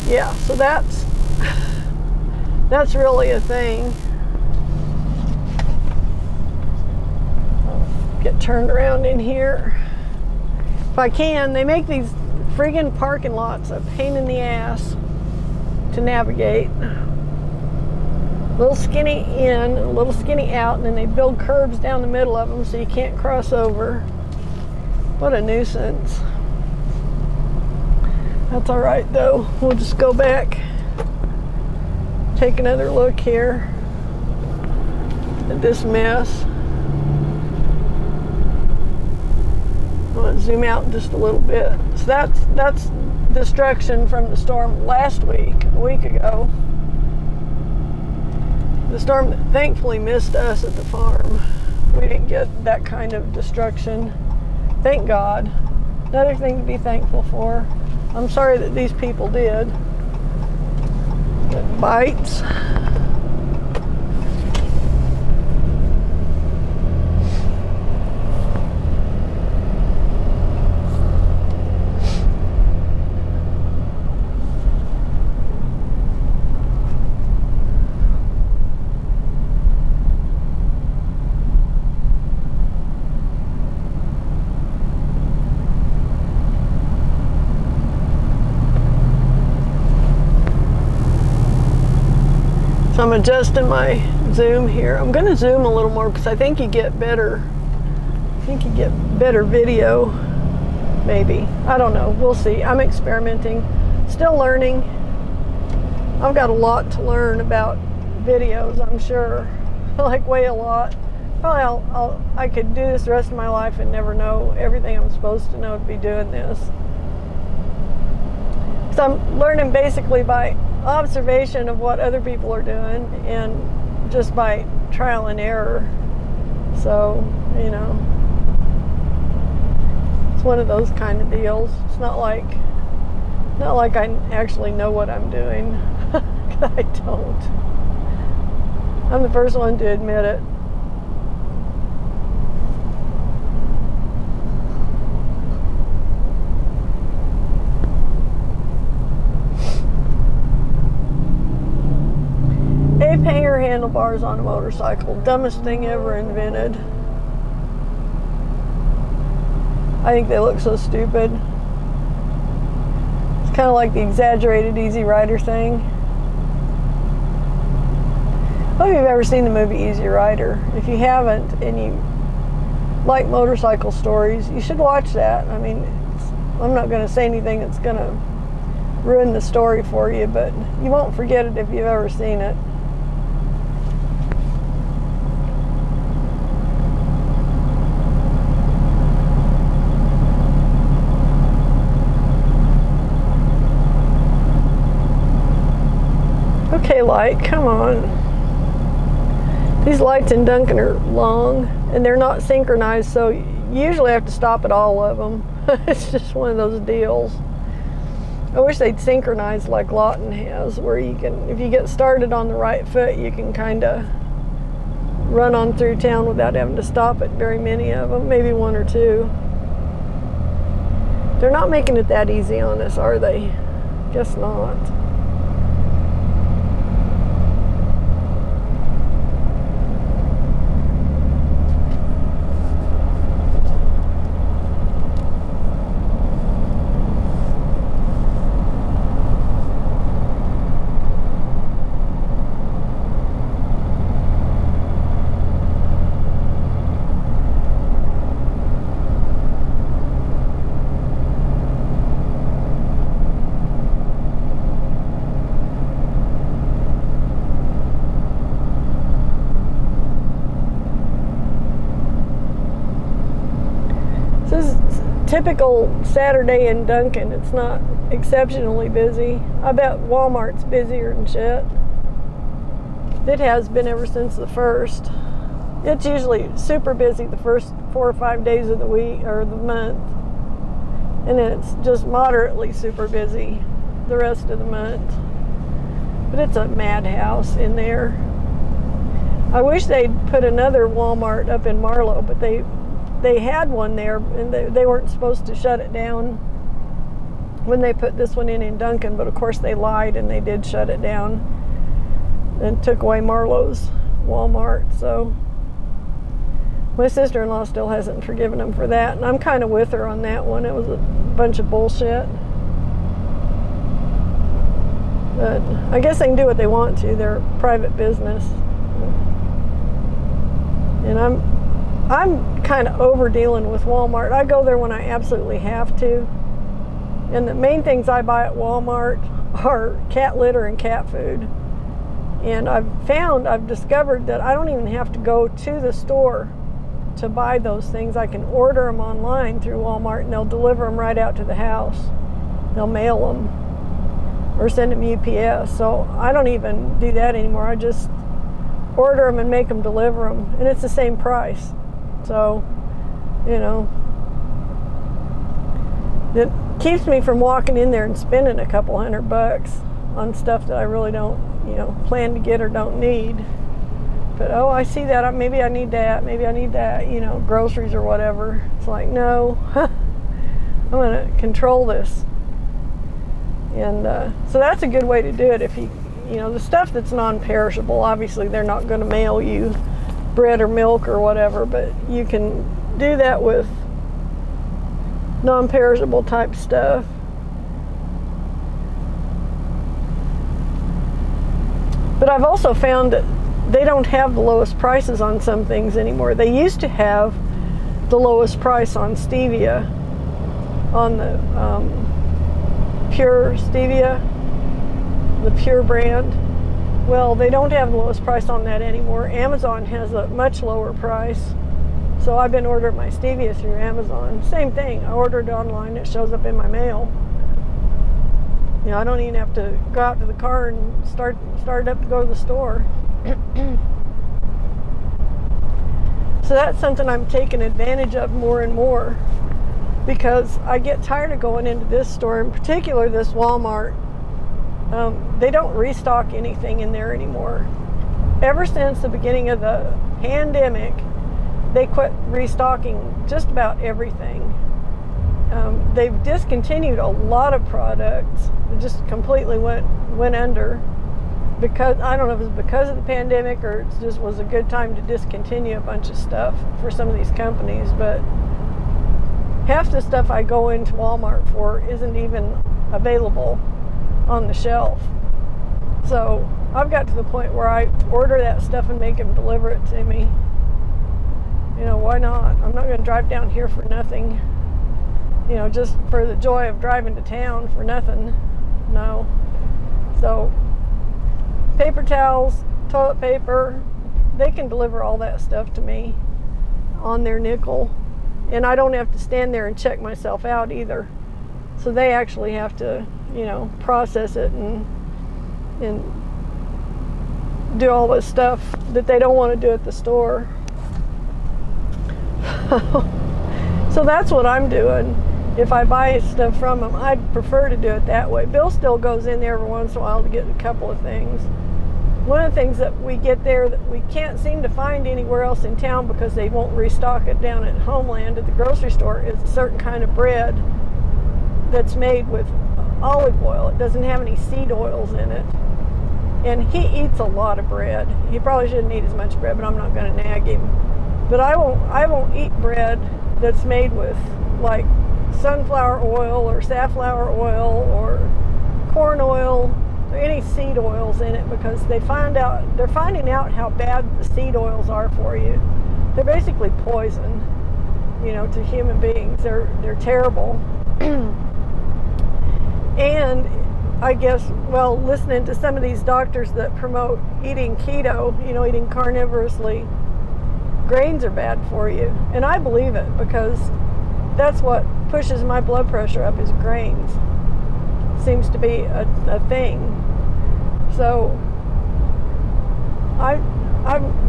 Yeah, so that's really a thing. I'll get turned around in here. If I can, they make these friggin' parking lots a pain in the ass to navigate. A little skinny in, a little skinny out, and then they build curbs down the middle of them so you can't cross over. What a nuisance. That's all right though. We'll just go back, take another look here at this mess. I'm gonna zoom out just a little bit. So that's destruction from the storm last week, a week ago. The storm that thankfully missed us at the farm. We didn't get that kind of destruction. Thank God. Another thing to be thankful for. I'm sorry that these people did. It bites. So I'm adjusting my zoom here. I'm going to zoom a little more because I think you get better. Video, maybe. I don't know. We'll see. I'm experimenting, still learning. I've got a lot to learn about videos, I'm sure. Like way a lot. Probably I could do this the rest of my life and never know everything I'm supposed to know to be doing this. So I'm learning basically by observation of what other people are doing and just by trial and error. So, you know, it's one of those kind of deals. It's not like I actually know what I'm doing. I don't. I'm the first one to admit it. Ape hanger handlebars on a motorcycle. Dumbest thing ever invented. I think they look so stupid. It's kind of like the exaggerated Easy Rider thing. hope you've ever seen the movie Easy Rider. If you haven't and you like motorcycle stories, you should watch that. I mean, I'm not going to say anything that's going to ruin the story for you, but you won't forget it if you've ever seen it. Okay, light, come on. These lights in Duncan are long and they're not synchronized, so you usually have to stop at all of them. It's just one of those deals. I wish they'd synchronize like Lawton has, where you can, if you get started on the right foot, you can kind of run on through town without having to stop at very many of them, maybe one or two. They're not making it that easy on us, are they? Guess not. Typical Saturday in Duncan. It's not exceptionally busy. I bet Walmart's busier than shit. It has been ever since the first. It's usually super busy the first 4 or 5 days of the week or the month, and then it's just moderately super busy the rest of the month. But it's a madhouse in there. I wish they'd put another Walmart up in Marlow, but they had one there, and they weren't supposed to shut it down when they put this one in Duncan, but of course they lied and they did shut it down and took away Marlow's Walmart. So my sister-in-law still hasn't forgiven them for that, and I'm kind of with her on that one. It was a bunch of bullshit. But I guess they can do what they want to. They're a private business. And I'm kind of over dealing with Walmart. I go there when I absolutely have to. And the main things I buy at Walmart are cat litter and cat food. And I've discovered that I don't even have to go to the store to buy those things. I can order them online through Walmart and they'll deliver them right out to the house. They'll mail them or send them UPS. So I don't even do that anymore. I just order them and make them deliver them. And it's the same price. So, you know, it keeps me from walking in there and spending a couple $100 on stuff that I really don't, plan to get or don't need. But, oh, I see that. Maybe I need that. Maybe I need that, groceries or whatever. It's like, no, I'm going to control this. And so that's a good way to do it. If the stuff that's non-perishable, obviously they're not going to mail you bread or milk or whatever, but you can do that with non-perishable type stuff. But I've also found that they don't have the lowest prices on some things anymore. They used to have the lowest price on stevia, on the pure stevia, the pure brand. Well, they don't have the lowest price on that anymore. Amazon has a much lower price. So I've been ordering my stevia through Amazon. Same thing. I ordered it online. It shows up in my mail. I don't even have to go out to the car and start it up to go to the store. So that's something I'm taking advantage of more and more, because I get tired of going into this store, in particular this Walmart. They don't restock anything in there anymore. Ever since the beginning of the pandemic, they quit restocking just about everything. They've discontinued a lot of products. It just completely went under, because I don't know if it was because of the pandemic or it just was a good time to discontinue a bunch of stuff for some of these companies. But half the stuff I go into Walmart for isn't even available on the shelf. So I've got to the point where I order that stuff and make them deliver it to me. Why not? I'm not going to drive down here for nothing. Just for the joy of driving to town for nothing. No. So, paper towels, toilet paper, they can deliver all that stuff to me on their nickel. And I don't have to stand there and check myself out either. So they actually have to, process it and do all this stuff that they don't want to do at the store. So that's what I'm doing. If I buy stuff from them, I'd prefer to do it that way. Bill still goes in there every once in a while to get a couple of things. One of the things that we get there that we can't seem to find anywhere else in town because they won't restock it down at Homeland at the grocery store is a certain kind of bread that's made with olive oil. It doesn't have any seed oils in it. And he eats a lot of bread. He probably shouldn't eat as much bread, but I'm not going to nag him. But I won't eat bread that's made with like sunflower oil or safflower oil or corn oil or any seed oils in it because they're finding out how bad the seed oils are for you. They're basically poison, to human beings. They're terrible. And I guess, listening to some of these doctors that promote eating keto, eating carnivorously, grains are bad for you. And I believe it because that's what pushes my blood pressure up is grains. Seems to be a thing. So I've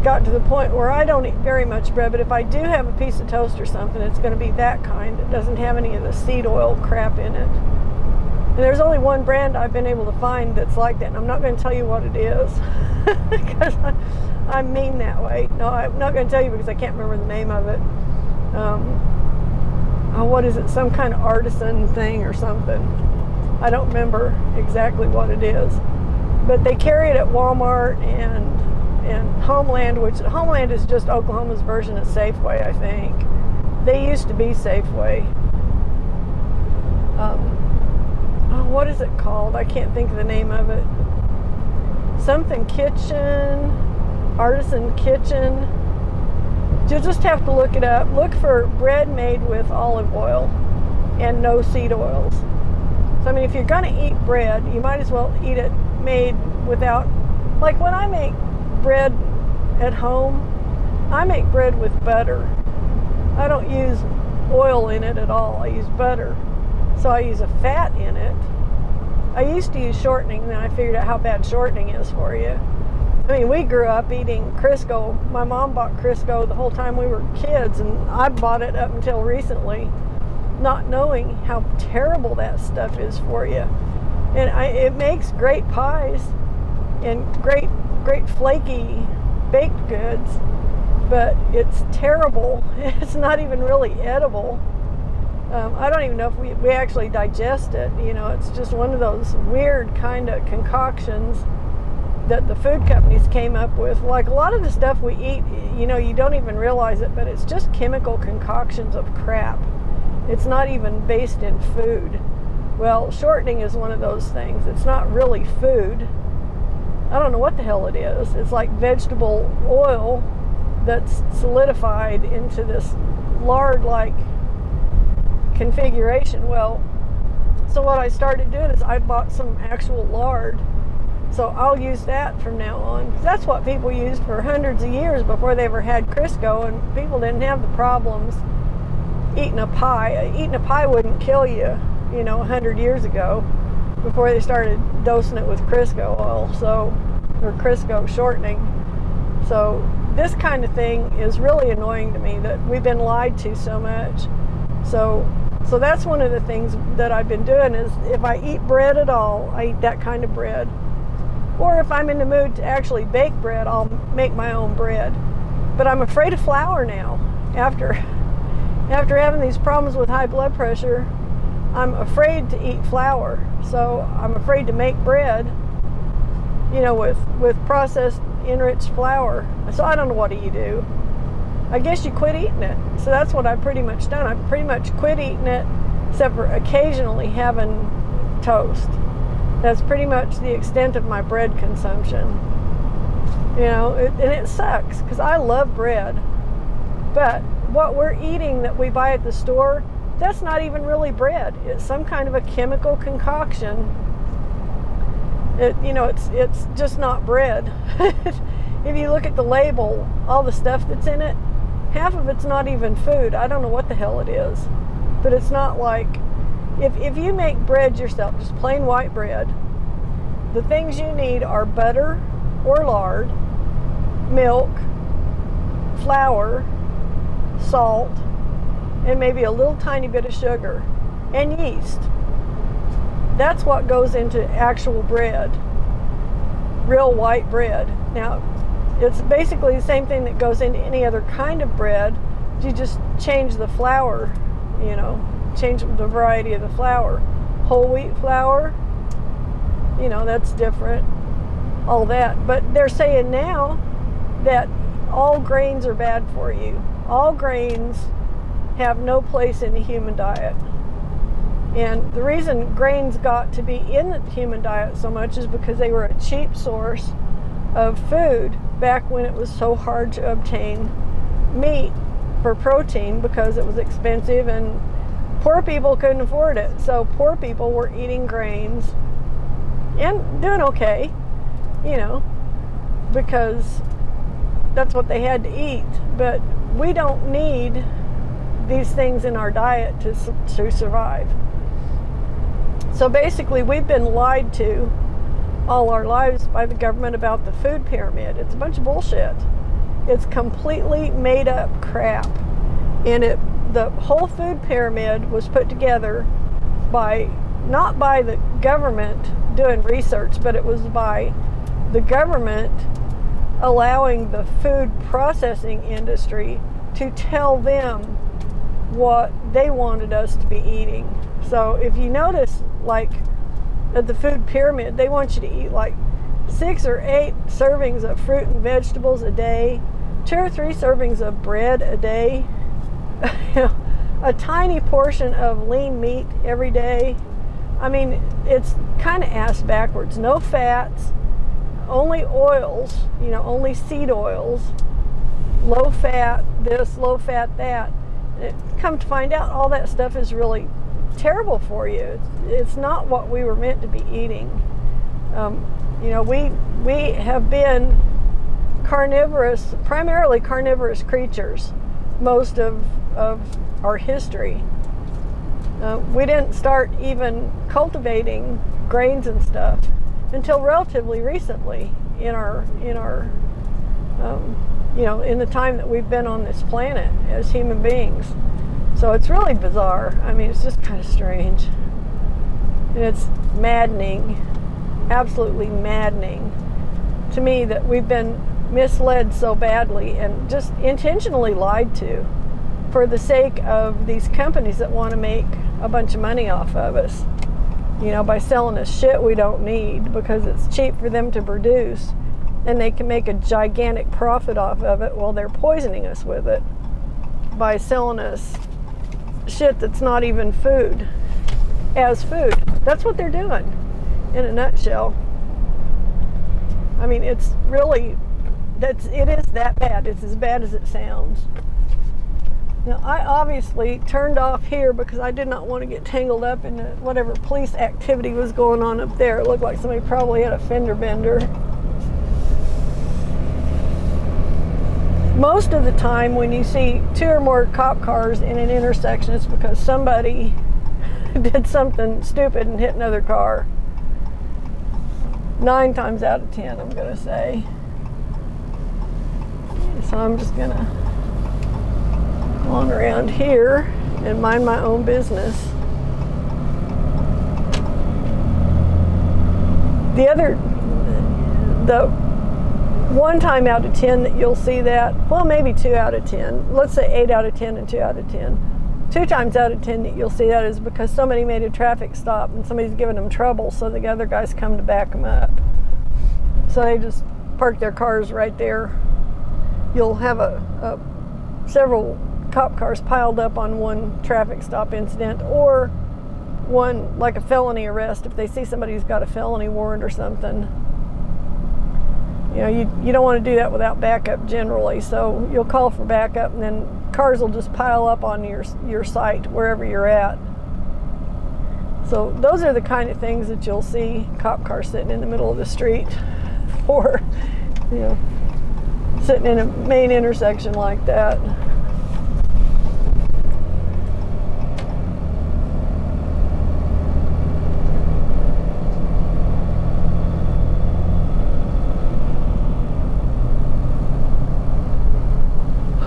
got to the point where I don't eat very much bread, but if I do have a piece of toast or something, it's going to be that kind. It doesn't have any of the seed oil crap in it. And there's only one brand I've been able to find that's like that, and I'm not going to tell you what it is because I'm mean that way. No, I'm not going to tell you because I can't remember the name of it. What is it? Some kind of artisan thing or something. I don't remember exactly what it is. But they carry it at Walmart and Homeland, which Homeland is just Oklahoma's version of Safeway, I think. They used to be Safeway. What is it called? I can't think of the name of it. Something Kitchen, Artisan Kitchen. You'll just have to look it up. Look for bread made with olive oil and no seed oils. So, if you're going to eat bread, you might as well eat it made without, like when I make bread at home, I make bread with butter. I don't use oil in it at all. I use butter. So I use a fat in it. I used to use shortening, and then I figured out how bad shortening is for you. We grew up eating Crisco. My mom bought Crisco the whole time we were kids, and I bought it up until recently, not knowing how terrible that stuff is for you. And it makes great pies and great flaky baked goods, but it's terrible. It's not even really edible. I don't even know if we actually digest it. It's just one of those weird kind of concoctions that the food companies came up with. Like a lot of the stuff we eat, you don't even realize it, but it's just chemical concoctions of crap. It's not even based in food. Well, shortening is one of those things. It's not really food. I don't know what the hell it is. It's like vegetable oil that's solidified into this lard-like configuration. Well, so what I started doing is I bought some actual lard. So I'll use that from now on. That's what people used for hundreds of years before they ever had Crisco, and people didn't have the problems eating a pie. Eating a pie wouldn't kill you, 100 years ago before they started dosing it with Crisco oil, or Crisco shortening. So this kind of thing is really annoying to me that we've been lied to so much. So that's one of the things that I've been doing is if I eat bread at all, I eat that kind of bread. Or if I'm in the mood to actually bake bread, I'll make my own bread. But I'm afraid of flour now. After having these problems with high blood pressure, I'm afraid to eat flour. So I'm afraid to make bread, with processed enriched flour. So I don't know, what do you do? I guess you quit eating it. So that's what I've pretty much done. I've pretty much quit eating it, except for occasionally having toast. That's pretty much the extent of my bread consumption. And it sucks because I love bread. But what we're eating that we buy at the store, that's not even really bread. It's some kind of a chemical concoction. It's just not bread. If you look at the label, all the stuff that's in it, half of it's not even food. I don't know what the hell it is. But it's not like, if you make bread yourself, just plain white bread, the things you need are butter or lard, milk, flour, salt, and maybe a little tiny bit of sugar, and yeast. That's what goes into actual bread, real white bread. Now, it's basically the same thing that goes into any other kind of bread. You just change the flour, change the variety of the flour. Whole wheat flour, that's different, all that. But they're saying now that all grains are bad for you. All grains have no place in the human diet. And the reason grains got to be in the human diet so much is because they were a cheap source of food back when it was so hard to obtain meat for protein because it was expensive and poor people couldn't afford it. So poor people were eating grains and doing okay, because that's what they had to eat. But we don't need these things in our diet to survive. So basically, we've been lied to all our lives by the government about the food pyramid. It's a bunch of bullshit. It's completely made up crap. And the whole food pyramid was put together not by the government doing research, but it was by the government allowing the food processing industry to tell them what they wanted us to be eating. So if you notice, like at the food pyramid, they want you to eat like 6 or 8 servings of fruit and vegetables a day, 2 or 3 servings of bread a day, a tiny portion of lean meat every day. I mean, it's kind of ass backwards. No fats, only oils, only seed oils, low fat this, low fat that. Come to find out, all that stuff is really terrible for you. It's not what we were meant to be eating. We have been primarily carnivorous creatures most of our history. We didn't start even cultivating grains and stuff until relatively recently in the time that we've been on this planet as human beings. So it's really bizarre. I mean, it's just kind of strange. And it's maddening, absolutely maddening to me that we've been misled so badly and just intentionally lied to for the sake of these companies that want to make a bunch of money off of us, by selling us shit we don't need because it's cheap for them to produce, and they can make a gigantic profit off of it while they're poisoning us with it by selling us shit that's not even food as food. That's what they're doing in a nutshell. I mean, it is that bad. It's as bad as it sounds. Now, I obviously turned off here because I did not want to get tangled up in whatever police activity was going on up there. It looked like somebody probably had a fender bender. Most of the time when you see 2 or more cop cars in an intersection, it's because somebody did something stupid and hit another car. 9 times out of 10, I'm going to say. So I'm just going to go on around here and mind my own business. The 1 time out of 10 that you'll see that, well, maybe 2 out of 10. Let's say 8 out of 10 and 2 out of 10. 2 times out of 10 that you'll see that is because somebody made a traffic stop and somebody's giving them trouble, so the other guys come to back them up. So they just park their cars right there. You'll have several cop cars piled up on one traffic stop incident, or one, like a felony arrest, if they see somebody who's got a felony warrant or something. You know, you don't want to do that without backup generally, so you'll call for backup, and then cars will just pile up on your site wherever you're at. So those are the kind of things that you'll see cop cars sitting in the middle of the street or, you know, sitting in a main intersection like that.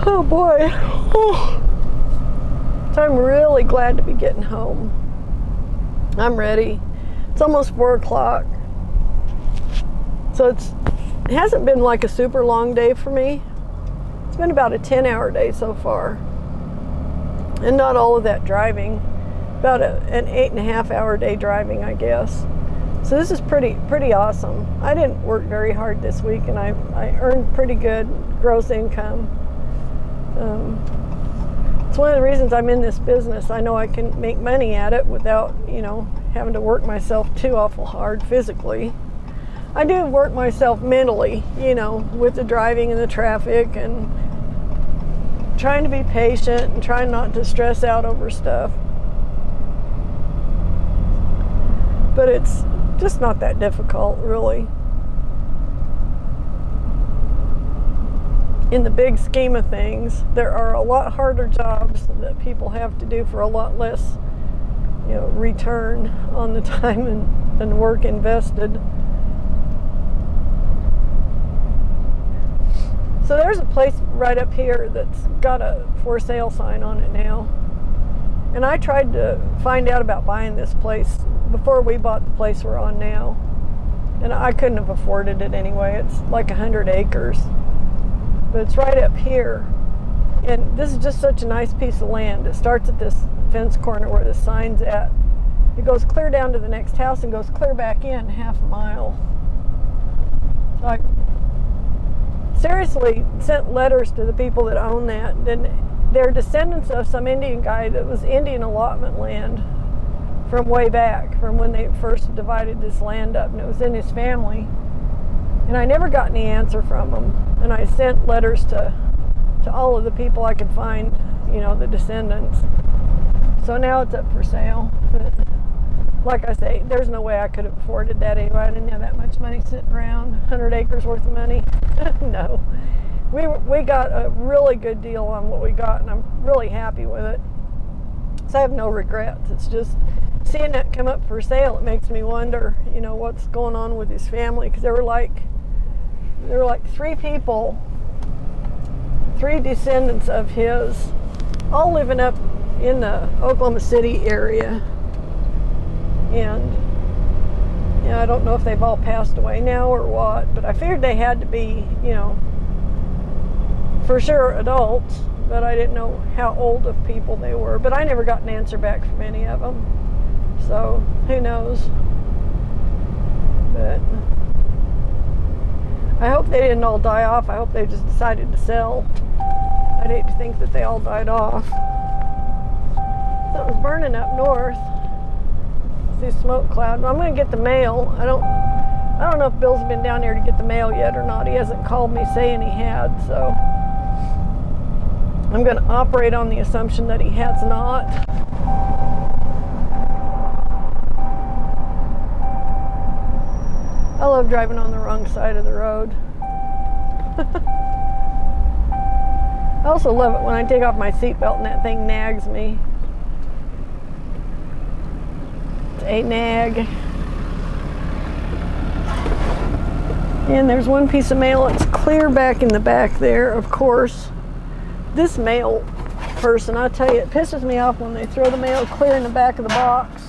Oh boy. So I'm really glad to be getting home. I'm ready. It's almost 4 o'clock. So it hasn't been like a super long day for me. It's been about a 10-hour day so far. And not all of that driving. About an 8.5-hour day driving, I guess. So this is pretty awesome. I didn't work very hard this week, and I earned pretty good gross income. It's one of the reasons I'm in this business. I know I can make money at it without, you know, having to work myself too awful hard physically. I do work myself mentally, you know, with the driving and the traffic and trying to be patient and trying not to stress out over stuff. But it's just not that difficult, really. In the big scheme of things, there are a lot harder jobs that people have to do for a lot less, you know, return on the time and work invested. So there's a place right up here that's got a for sale sign on it now. And I tried to find out about buying this place before we bought the place we're on now. And I couldn't have afforded it anyway. It's like 100 acres. But it's right up here. And this is just such a nice piece of land. It starts at this fence corner where the sign's at. It goes clear down to the next house and goes clear back in half a mile. So I seriously sent letters to the people that own that. And they're descendants of some Indian guy that was Indian allotment land from way back, from when they first divided this land up, and it was in his family. And I never got any answer from them. And I sent letters to all of the people I could find, you know, the descendants. So now it's up for sale. But like I say, there's no way I could have afforded that anyway. I didn't have that much money sitting around. 100 acres worth of money. No. We got a really good deal on what we got, and I'm really happy with it. So I have no regrets. It's just seeing that come up for sale, it makes me wonder, you know, what's going on with his family, because there were like 3 people, 3 descendants of his, all living up in the Oklahoma City area. And you know, I don't know if they've all passed away now or what, but I figured they had to be, you know, for sure adults, but I didn't know how old of people they were. But I never got an answer back from any of them, so who knows. But I hope they didn't all die off. I hope they just decided to sell. I'd hate to think that they all died off. Something's burning up north. See smoke cloud. I'm going to get the mail. I don't know if Bill's been down there to get the mail yet or not. He hasn't called me saying he had, so I'm going to operate on the assumption that he has not. I love driving on the wrong side of the road. I also love it when I take off my seatbelt and that thing nags me. It's a nag. And there's one piece of mail. It's clear back in the back there, of course. This mail person, I tell you, it pisses me off when they throw the mail clear in the back of the box.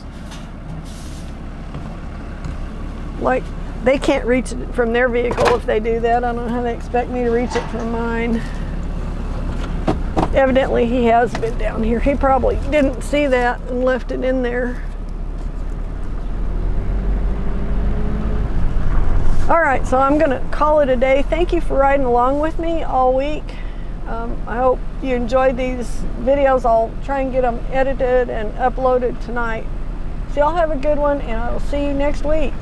Like, they can't reach it from their vehicle if they do that. I don't know how they expect me to reach it from mine. Evidently, he has been down here. He probably didn't see that and left it in there. All right, so I'm gonna call it a day. Thank you for riding along with me all week. I hope you enjoyed these videos. I'll try and get them edited and uploaded tonight So y'all have a good one, and I will see you next week.